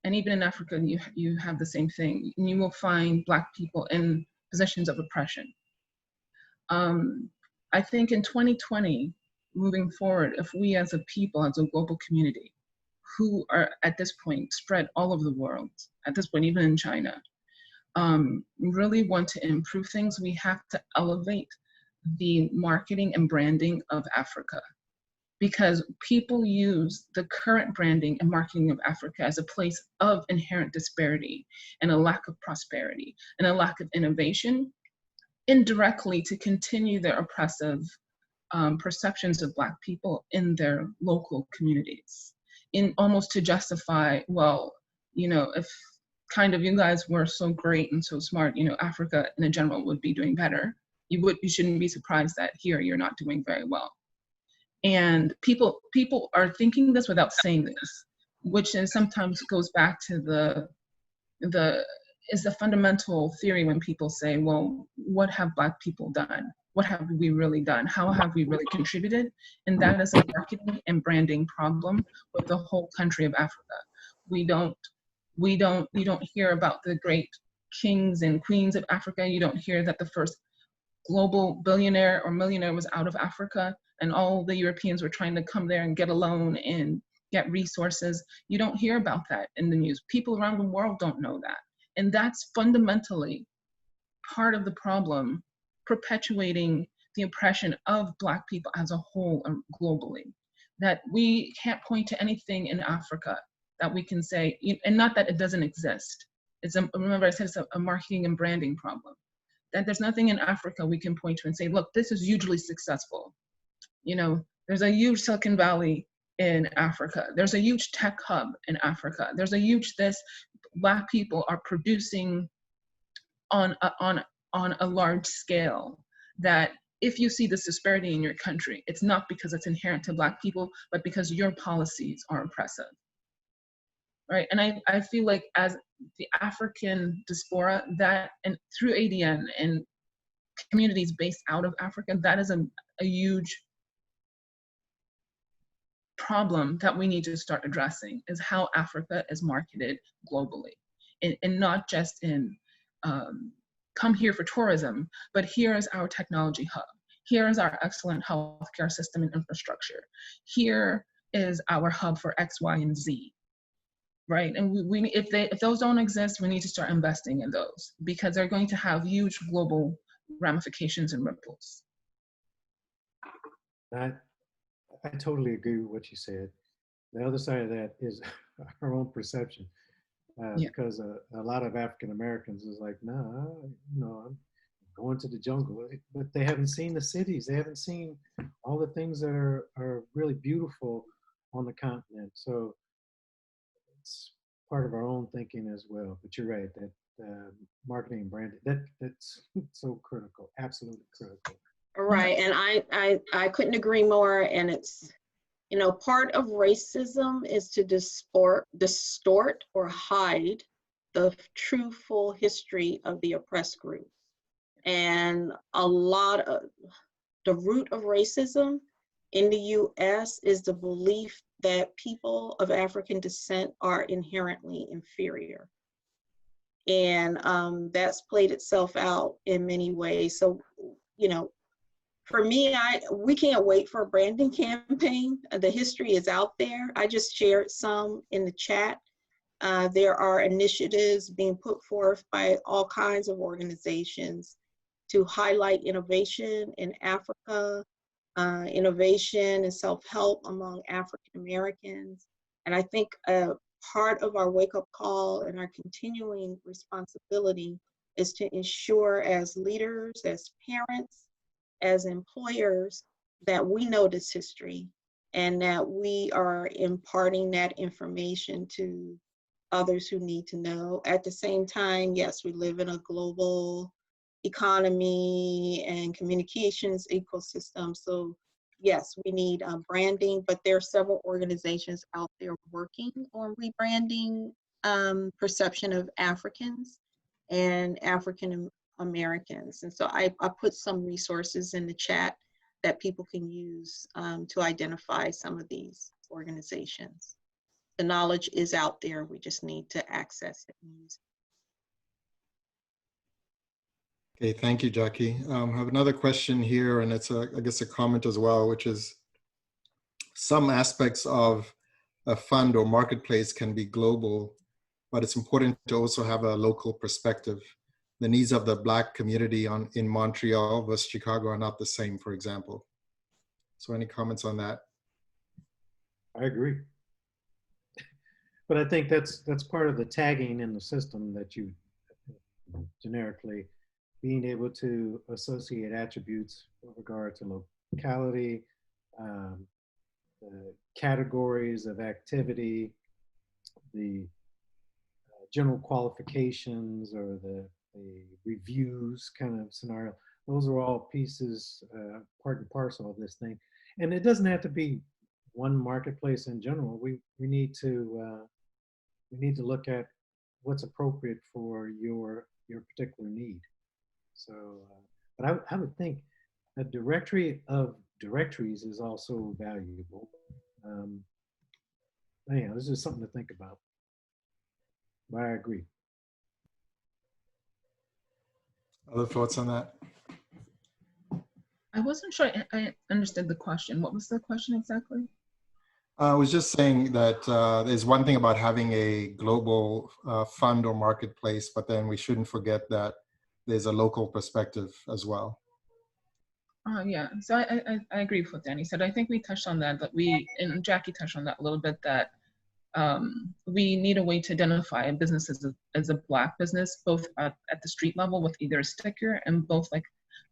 And even in Africa, you have the same thing. And you will find Black people in positions of oppression. I think in 2020, moving forward, if we as a people, as a global community, who are at this point spread all over the world, at this point, even in China, really want to improve things, we have to elevate the marketing and branding of Africa. because people use the current branding and marketing of Africa as a place of inherent disparity and a lack of prosperity and a lack of innovation, indirectly to continue their oppressive perceptions of Black people in their local communities, in almost to justify, well, you know, if kind of you guys were so great and so smart, you know, Africa in general would be doing better. You shouldn't be surprised that here you're not doing very well. And people are thinking this without saying this, which is sometimes goes back to the fundamental theory when people say, well, what have Black people done? What have we really done? How have we really contributed? And that is a marketing and branding problem with the whole country of Africa. You don't hear about the great kings and queens of Africa. You don't hear that the first global billionaire or millionaire was out of Africa and all the Europeans were trying to come there and get a loan and get resources. You don't hear about that in the news. People around the world don't know that. And that's fundamentally part of the problem, perpetuating the oppression of Black people as a whole globally. That we can't point to anything in Africa that we can say, and not that it doesn't exist. Remember I said it's a marketing and branding problem. That there's nothing in Africa we can point to and say, look, this is hugely successful. You know, there's a huge Silicon Valley in Africa. There's a huge tech hub in Africa. There's a huge Black people are producing on a large scale, that if you see this disparity in your country, it's not because it's inherent to Black people, but because your policies are oppressive, right? And I feel like as the African diaspora, that, and through ADN and communities based out of Africa, that is a huge problem that we need to start addressing, is how Africa is marketed globally, and not just in come here for tourism, but here is our technology hub. Here is our excellent healthcare system and infrastructure. Here is our hub for X, Y, and Z, right? And if those don't exist, we need to start investing in those, because they're going to have huge global ramifications and ripples. I totally agree with what you said. The other side of that is our own perception. Because a lot of African Americans is like, no, I'm going to the jungle, but they haven't seen the cities. They haven't seen all the things that are really beautiful on the continent. So it's part of our own thinking as well. But you're right, that marketing and branding, that's so critical, absolutely critical. Right, and I couldn't agree more. And it's, you know, part of racism is to distort or hide the true full history of the oppressed group. And a lot of the root of racism in the US is the belief that people of African descent are inherently inferior. And that's played itself out in many ways. So, you know, for me, we can't wait for a branding campaign. The history is out there. I just shared some in the chat. There are initiatives being put forth by all kinds of organizations to highlight innovation in Africa, innovation and self-help among African Americans. And I think part of our wake-up call and our continuing responsibility is to ensure, as leaders, as parents, as employers, that we know this history and that we are imparting that information to others who need to know. At the same time, yes, we live in a global economy and communications ecosystem. So yes, we need branding, but there are several organizations out there working on rebranding perception of Africans and African Americans. And so I put some resources in the chat that people can use to identify some of these organizations. The knowledge is out there. We just need to access it and use it. Okay, thank you, Jackie. I have another question here, and it's I guess a comment as well, which is some aspects of a fund or marketplace can be global, but it's important to also have a local perspective. The needs of the Black community in Montreal versus Chicago are not the same, for example. So any comments on that? I agree. But I think that's part of the tagging in the system that you generically being able to associate attributes with regard to locality, the categories of activity, the general qualifications or the reviews kind of scenario. Those are all pieces, part and parcel of this thing. And it doesn't have to be one marketplace in general. We need to look at what's appropriate for your particular need. So, but I would think a directory of directories is also valuable. Anyhow, this is something to think about. But I agree. Other thoughts on that? I wasn't sure I understood the question. What was the question exactly? I was just saying that there's one thing about having a global fund or marketplace, but then we shouldn't forget that there's a local perspective as well. Yeah, so I agree with what Danny said. I think we touched on that, and Jackie touched on that a little bit, that we need a way to identify a business as a Black business, both at the street level with either a sticker and both like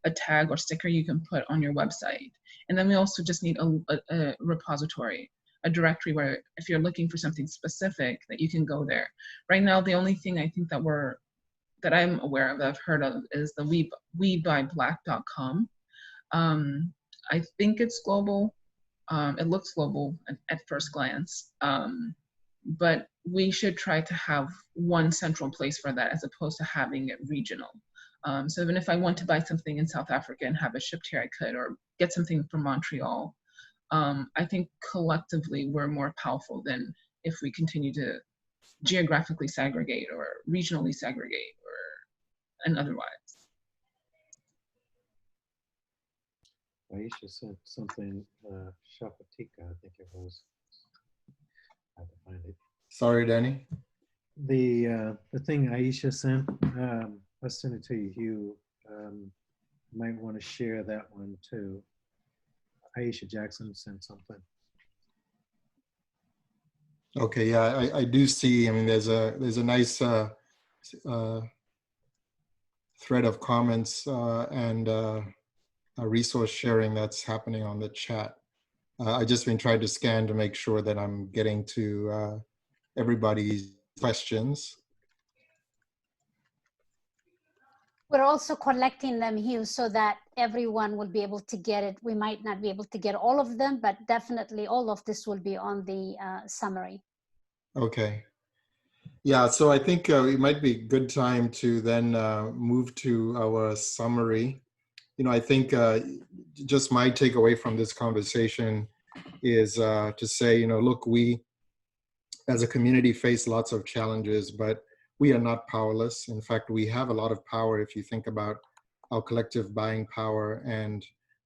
a tag or sticker you can put on your website. And then we also just need a repository, a directory where if you're looking for something specific that you can go there. Right now, the only thing I think that I'm aware of, that I've heard of, is the WeBuyBlack.com. I think it's global. It looks global at first glance, but we should try to have one central place for that as opposed to having it regional. So even if I want to buy something in South Africa and have it shipped here, I could, or get something from Montreal. I think collectively we're more powerful than if we continue to geographically segregate or regionally segregate and otherwise. Aisha sent something, Shapatika, I think it was. I have to find it. Sorry, Danny. The thing Aisha sent, I'll send it to you, Hugh. You might want to share that one too. Aisha Jackson sent something. Okay, yeah, I do see. I mean, there's a nice thread of comments and resource sharing that's happening on the chat. I just been trying to scan to make sure that I'm getting to everybody's questions. We're also collecting them, Hugh, so that everyone will be able to get it. We might not be able to get all of them, but definitely all of this will be on the summary. Okay. Yeah, so I think it might be a good time to then move to our summary. You know, I think just my takeaway from this conversation is to say, you know, look, we as a community face lots of challenges, but we are not powerless. In fact, we have a lot of power if you think about our collective buying power and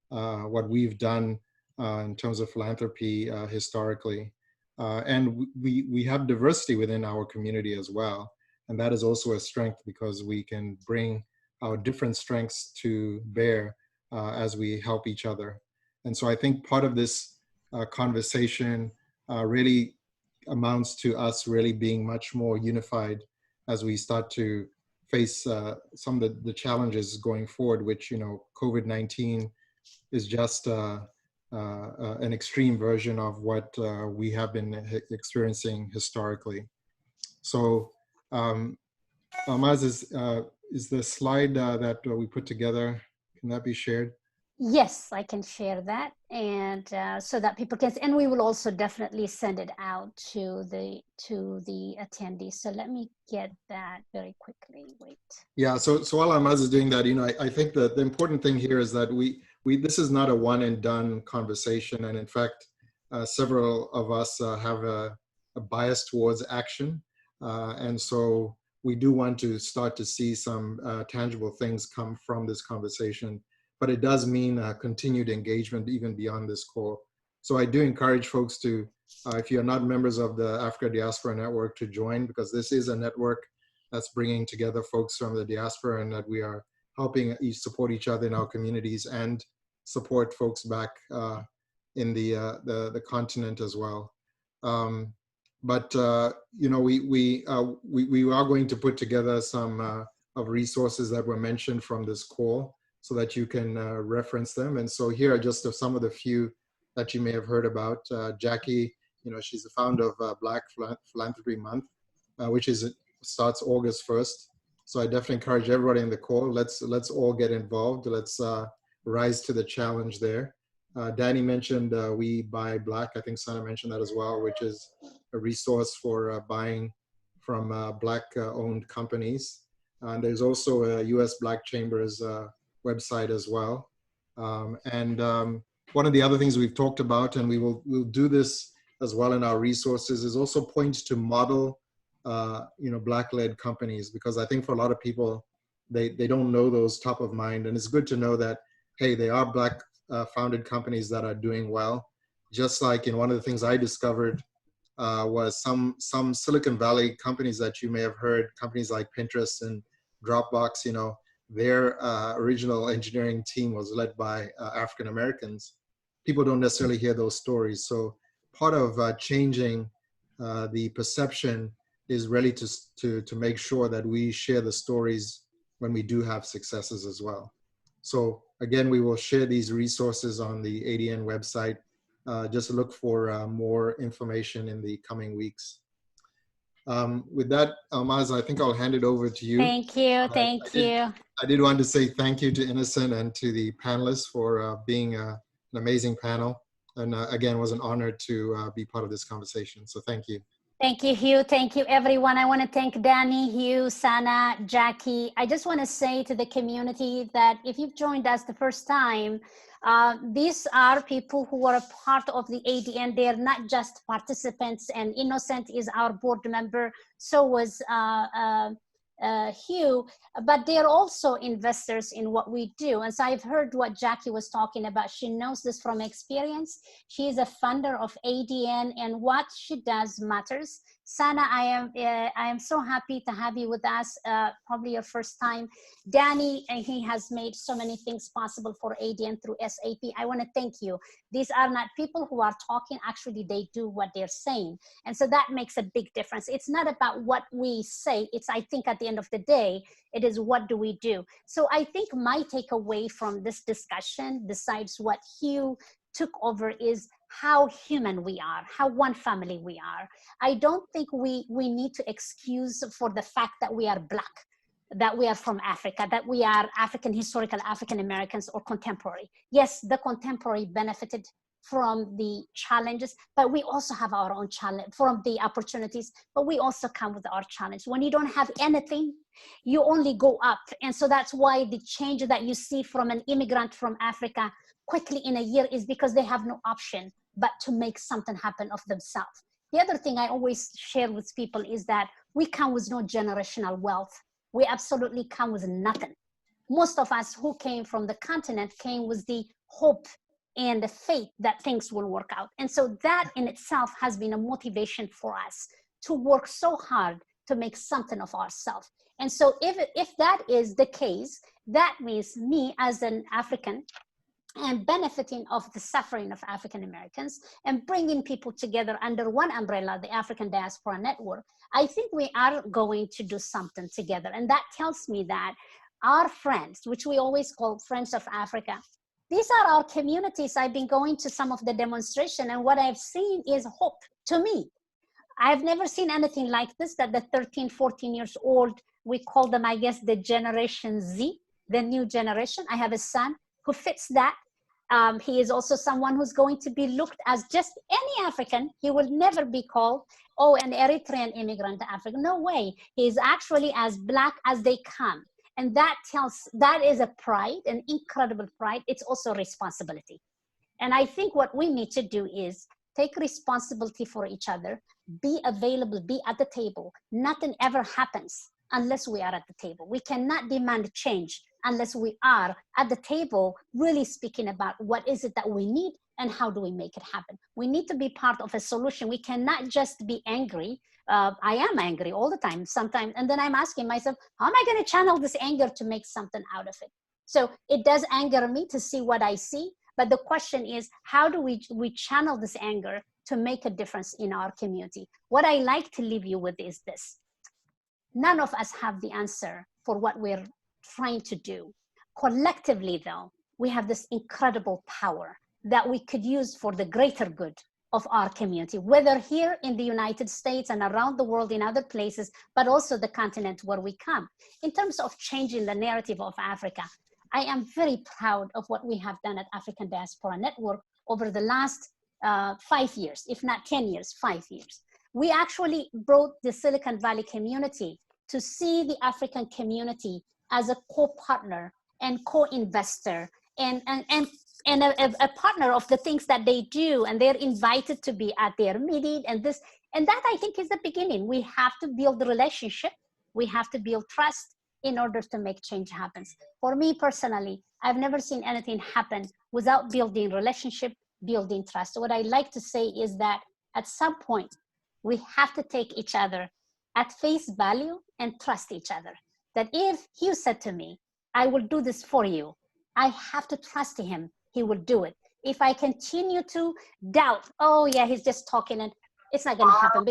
what we've done in terms of philanthropy historically. And we have diversity within our community as well. And that is also a strength because we can bring our different strengths to bear as we help each other. And so I think part of this conversation really amounts to us really being much more unified as we start to face some of the challenges going forward, which, you know, COVID-19 is just an extreme version of what we have been experiencing historically. So Almaz, is the slide that we put together, can that be shared? Yes, I can share that, and so that people can see, and we will also definitely send it out to the attendees. So let me get that very quickly. Wait. Yeah. So while Almaz is doing that, you know, I think that the important thing here is that this is not a one and done conversation, and in fact, several of us have a bias towards action, and so we do want to start to see some tangible things come from this conversation. But it does mean continued engagement even beyond this call. So I do encourage folks to, if you're not members of the Africa Diaspora Network, to join, because this is a network that's bringing together folks from the diaspora, and that we are helping support each other in our communities and support folks back in the continent as well. But you know, we are going to put together some of resources that were mentioned from this call so that you can reference them. And so here are just some of the few that you may have heard about. Jackie, you know, she's the founder of Black Philanthropy Month, which starts August 1st. So I definitely encourage everybody in the call. Let's all get involved. Let's rise to the challenge there. Danny mentioned We Buy Black. I think Sanna mentioned that as well, which is a resource for buying from Black-owned companies. And there's also a U.S. Black Chambers website as well. One of the other things we've talked about, and we'll do this as well in our resources, is also points to model, you know, Black-led companies, because I think for a lot of people, they don't know those top of mind, and it's good to know that, hey, they are Black founded companies that are doing well. Just like in one of the things I discovered was some Silicon Valley companies that you may have heard, companies like Pinterest and Dropbox, you know, their original engineering team was led by African Americans. People don't necessarily hear those stories. So part of changing the perception is really to make sure that we share the stories when we do have successes as well. So again, we will share these resources on the ADN website. Just look for more information in the coming weeks. With that, Almaz, I think I'll hand it over to you. Thank you, thank you. I did want to say thank you to Innocent and to the panelists for being an amazing panel. And again, it was an honor to be part of this conversation. So thank you. Thank you, Hugh. Thank you, everyone. I want to thank Danny, Hugh, Sanna, Jackie. I just want to say to the community that if you've joined us the first time, these are people who are a part of the ADN. They are not just participants, and Innocent is our board member. So was Hugh, but they're also investors in what we do. And so I've heard what Jackie was talking about. She knows this from experience. She is a funder of ADN, and what she does matters. Sanna, I am so happy to have you with us, probably your first time. Danny, he has made so many things possible for ADN through SAP. I want to thank you. These are not people who are talking, actually they do what they're saying. And so that makes a big difference. It's not about what we say, it's, I think at the end of the day, it is what do we do. So I think my takeaway from this discussion, besides what Hugh took over, is how human we are, how one family we are. I don't think we need to excuse for the fact that we are Black, that we are from Africa, that we are African, historical African Americans or contemporary. Yes, the contemporary benefited from the challenges, but we also have our own challenge, from the opportunities, but we also come with our challenge. When you don't have anything, you only go up. And so that's why the change that you see from an immigrant from Africa quickly in a year is because they have no option but to make something happen of themselves. The other thing I always share with people is that we come with no generational wealth. We absolutely come with nothing. Most of us who came from the continent came with the hope and the faith that things will work out. And so that in itself has been a motivation for us to work so hard to make something of ourselves. And so if that is the case, that means me as an African and benefiting of the suffering of African Americans and bringing people together under one umbrella, the African Diaspora Network. I think we are going to do something together. And that tells me that our friends, which we always call Friends of Africa, these are our communities. I've been going to some of the demonstration, and what I've seen is hope to me. I've never seen anything like this, that the 13, 14 years old, we call them, I guess, the Generation Z, the new generation. I have a son who fits that. He is also someone who's going to be looked as just any African. He will never be called, oh, an Eritrean immigrant to Africa. No way. He is actually as Black as they come. And that is a pride, an incredible pride. It's also responsibility. And I think what we need to do is take responsibility for each other, be available, be at the table. Nothing ever happens unless we are at the table. We cannot demand change unless we are at the table really speaking about what is it that we need and how do we make it happen. We need to be part of a solution. We cannot just be angry. I am angry all the time sometimes. And then I'm asking myself, how am I going to channel this anger to make something out of it? So it does anger me to see what I see. But the question is, how do we channel this anger to make a difference in our community. What I like to leave you with is this. None of us have the answer for what we're trying to do. Collectively, though, we have this incredible power that we could use for the greater good of our community, whether here in the United States and around the world in other places, but also the continent where we come. In terms of changing the narrative of Africa, I am very proud of what we have done at African Diaspora Network over the last 5 years, if not 10 years, 5 years. We actually brought the Silicon Valley community to see the African community as a co-partner and co-investor and a partner of the things that they do, and they're invited to be at their meeting and this, and that I think is the beginning. We have to build the relationship, we have to build trust in order to make change happen. For me personally, I've never seen anything happen without building relationship, building trust. What I like to say is that at some point, we have to take each other at face value and trust each other. That if Hugh said to me, I will do this for you, I have to trust him, he will do it. If I continue to doubt, oh yeah, he's just talking and it's not gonna happen.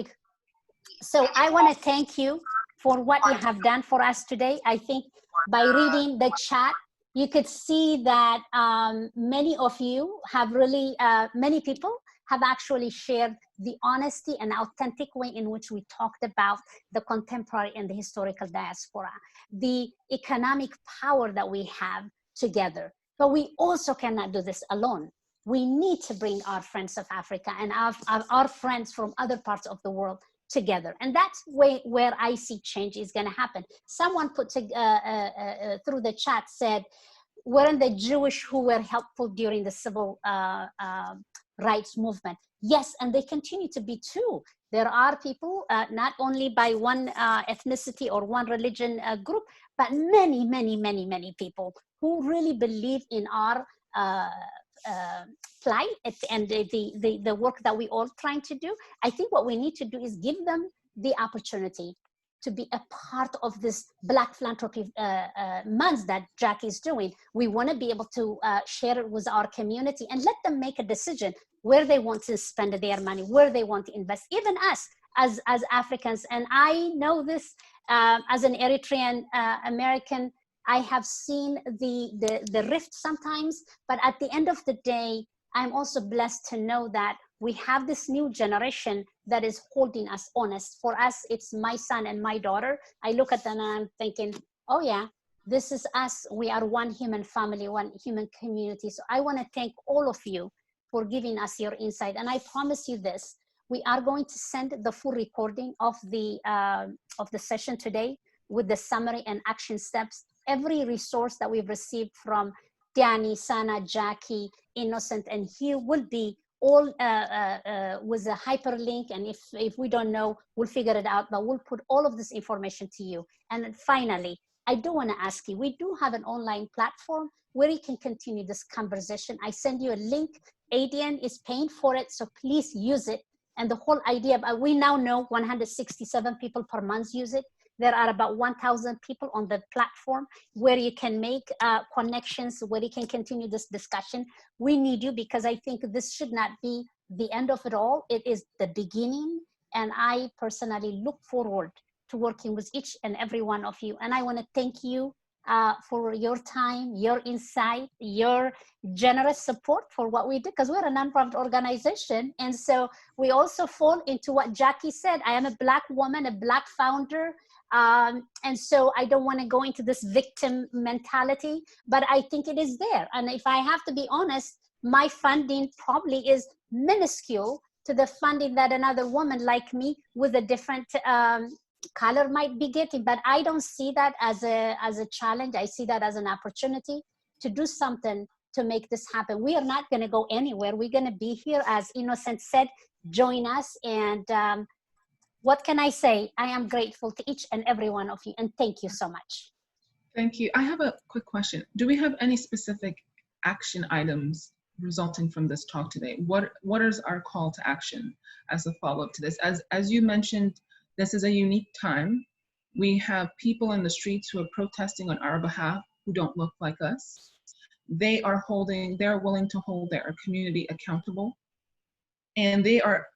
So I wanna thank you for what you have done for us today. I think by reading the chat, you could see that many of you have really, many people have actually shared the honesty and authentic way in which we talked about the contemporary and the historical diaspora, the economic power that we have together. But we also cannot do this alone. We need to bring our friends of Africa and our friends from other parts of the world together. And that's where I see change is gonna happen. Someone put through the chat said, weren't the Jewish who were helpful during the civil rights movement? Yes, and they continue to be too. There are people, not only by one ethnicity or one religion group, but many, many, many, many people who really believe in our plight and the work that we all trying to do. I think what we need to do is give them the opportunity to be a part of this Black Philanthropy month that Jackie is doing. We want to be able to share it with our community and let them make a decision where they want to spend their money, where they want to invest, even us as Africans. And I know this as an Eritrean American, I have seen the rift sometimes, but at the end of the day, I'm also blessed to know that we have this new generation that is holding us honest. For us, it's my son and my daughter. I look at them and I'm thinking, oh yeah, this is us. We are one human family, one human community. So I want to thank all of you for giving us your insight. And I promise you this, we are going to send the full recording of the session today with the summary and action steps. Every resource that we've received from Danny, Sanna, Jackie, Innocent, and Hugh will be all with a hyperlink. And if we don't know, we'll figure it out, but we'll put all of this information to you. And then finally, I do want to ask you, we do have an online platform where you can continue this conversation. I send you a link. ADN is paying for it, so please use it. And the whole idea, we now know 167 people per month use it. There are about 1,000 people on the platform where you can make connections, where you can continue this discussion. We need you because I think this should not be the end of it all. It is the beginning. And I personally look forward to working with each and every one of you. And I want to thank you for your time, your insight, your generous support for what we do, because we're a nonprofit organization. And so we also fall into what Jackie said. I am a Black woman, a Black founder. And so I don't want to go into this victim mentality, but I think it is there. And if I have to be honest, my funding probably is minuscule to the funding that another woman like me with a different color might be getting. But I don't see that as a challenge. I see that as an opportunity to do something to make this happen. We are not going to go anywhere. We're going to be here, as Innocent said, join us. And what can I say? I am grateful to each and every one of you, and thank you so much. Thank you. I have a quick question. Do we have any specific action items resulting from this talk today? What is our call to action as a follow-up to this? As you mentioned, this is a unique time. We have people in the streets who are protesting on our behalf who don't look like us. They're willing to hold their community accountable. And they are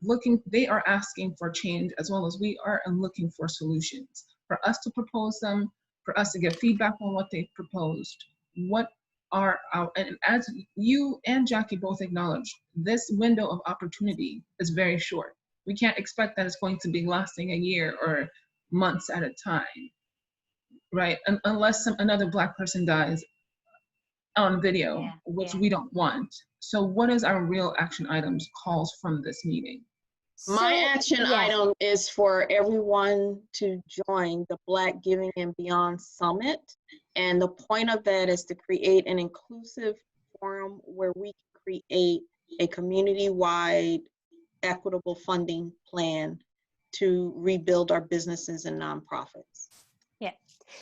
asking for change as well as we are, and looking for solutions for us to propose them, for us to get feedback on what they've proposed. What are our, and as you and Jackie both acknowledged, this window of opportunity is very short. We can't expect that it's going to be lasting a year or months at a time, right? Unless another Black person dies on video, which we don't want. So what is our real action items calls from this meeting? My action item is for everyone to join the Black Giving and Beyond Summit. And the point of that is to create an inclusive forum where we can create a community-wide equitable funding plan to rebuild our businesses and nonprofits. Yeah.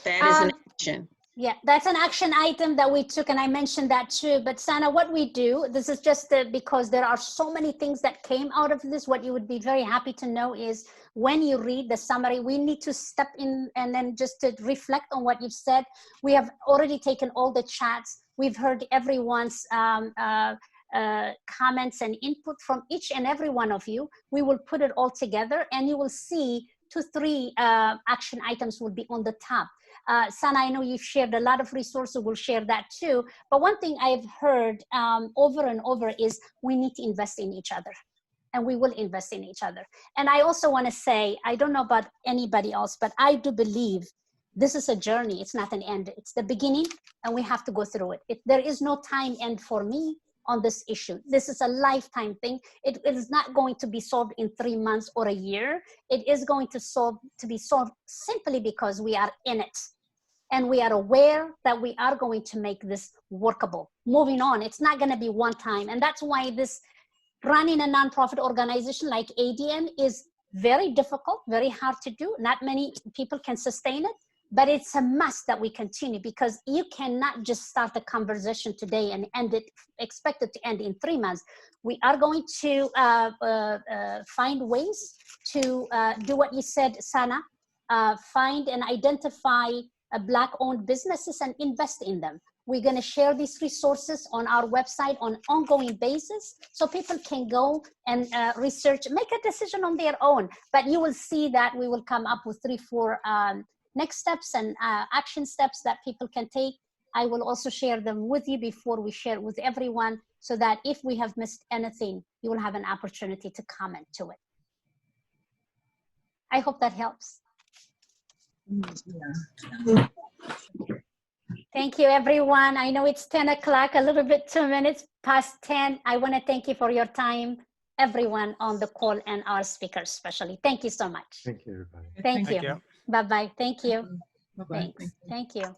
That is an action. Yeah, that's an action item that we took, and I mentioned that too. But Sanna, what we do, this is just because there are so many things that came out of this. What you would be very happy to know is when you read the summary, we need to step in and then just to reflect on what you've said. We have already taken all the chats. We've heard everyone's comments and input from each and every one of you. We will put it all together, and you will see 2 or 3 action items will be on the top. Sanna, I know you've shared a lot of resources, we'll share that too. But one thing I've heard over and over is we need to invest in each other, and we will invest in each other. And I also want to say, I don't know about anybody else, but I do believe this is a journey. It's not an end. It's the beginning, and we have to go through it. There is no time end for me on this issue. This is a lifetime thing. It is not going to be solved in 3 months or a year. It is going to be solved simply because we are in it. And we are aware that we are going to make this workable. Moving on, it's not going to be one time. And that's why this running a nonprofit organization like ADN is very difficult, very hard to do. Not many people can sustain it, but it's a must that we continue, because you cannot just start a conversation today and end it, expect it to end in 3 months. We are going to find ways to do what you said, Sanna, find and identify Black-owned businesses and invest in them. We're going to share these resources on our website on an ongoing basis, so people can go and research, make a decision on their own. But you will see that we will come up with 3 or 4 next steps and action steps that people can take. I will also share them with you before we share it with everyone, so that if we have missed anything, you will have an opportunity to comment to it. I hope that helps. Yeah. Thank you, everyone. I know it's 10 o'clock, a little bit 2 minutes past 10. I want to thank you for your time, everyone on the call, and our speakers especially. Thank you so much. Thank you, everybody. Thank you. Bye-bye. Thank you. Bye-bye. Thanks. Thank you.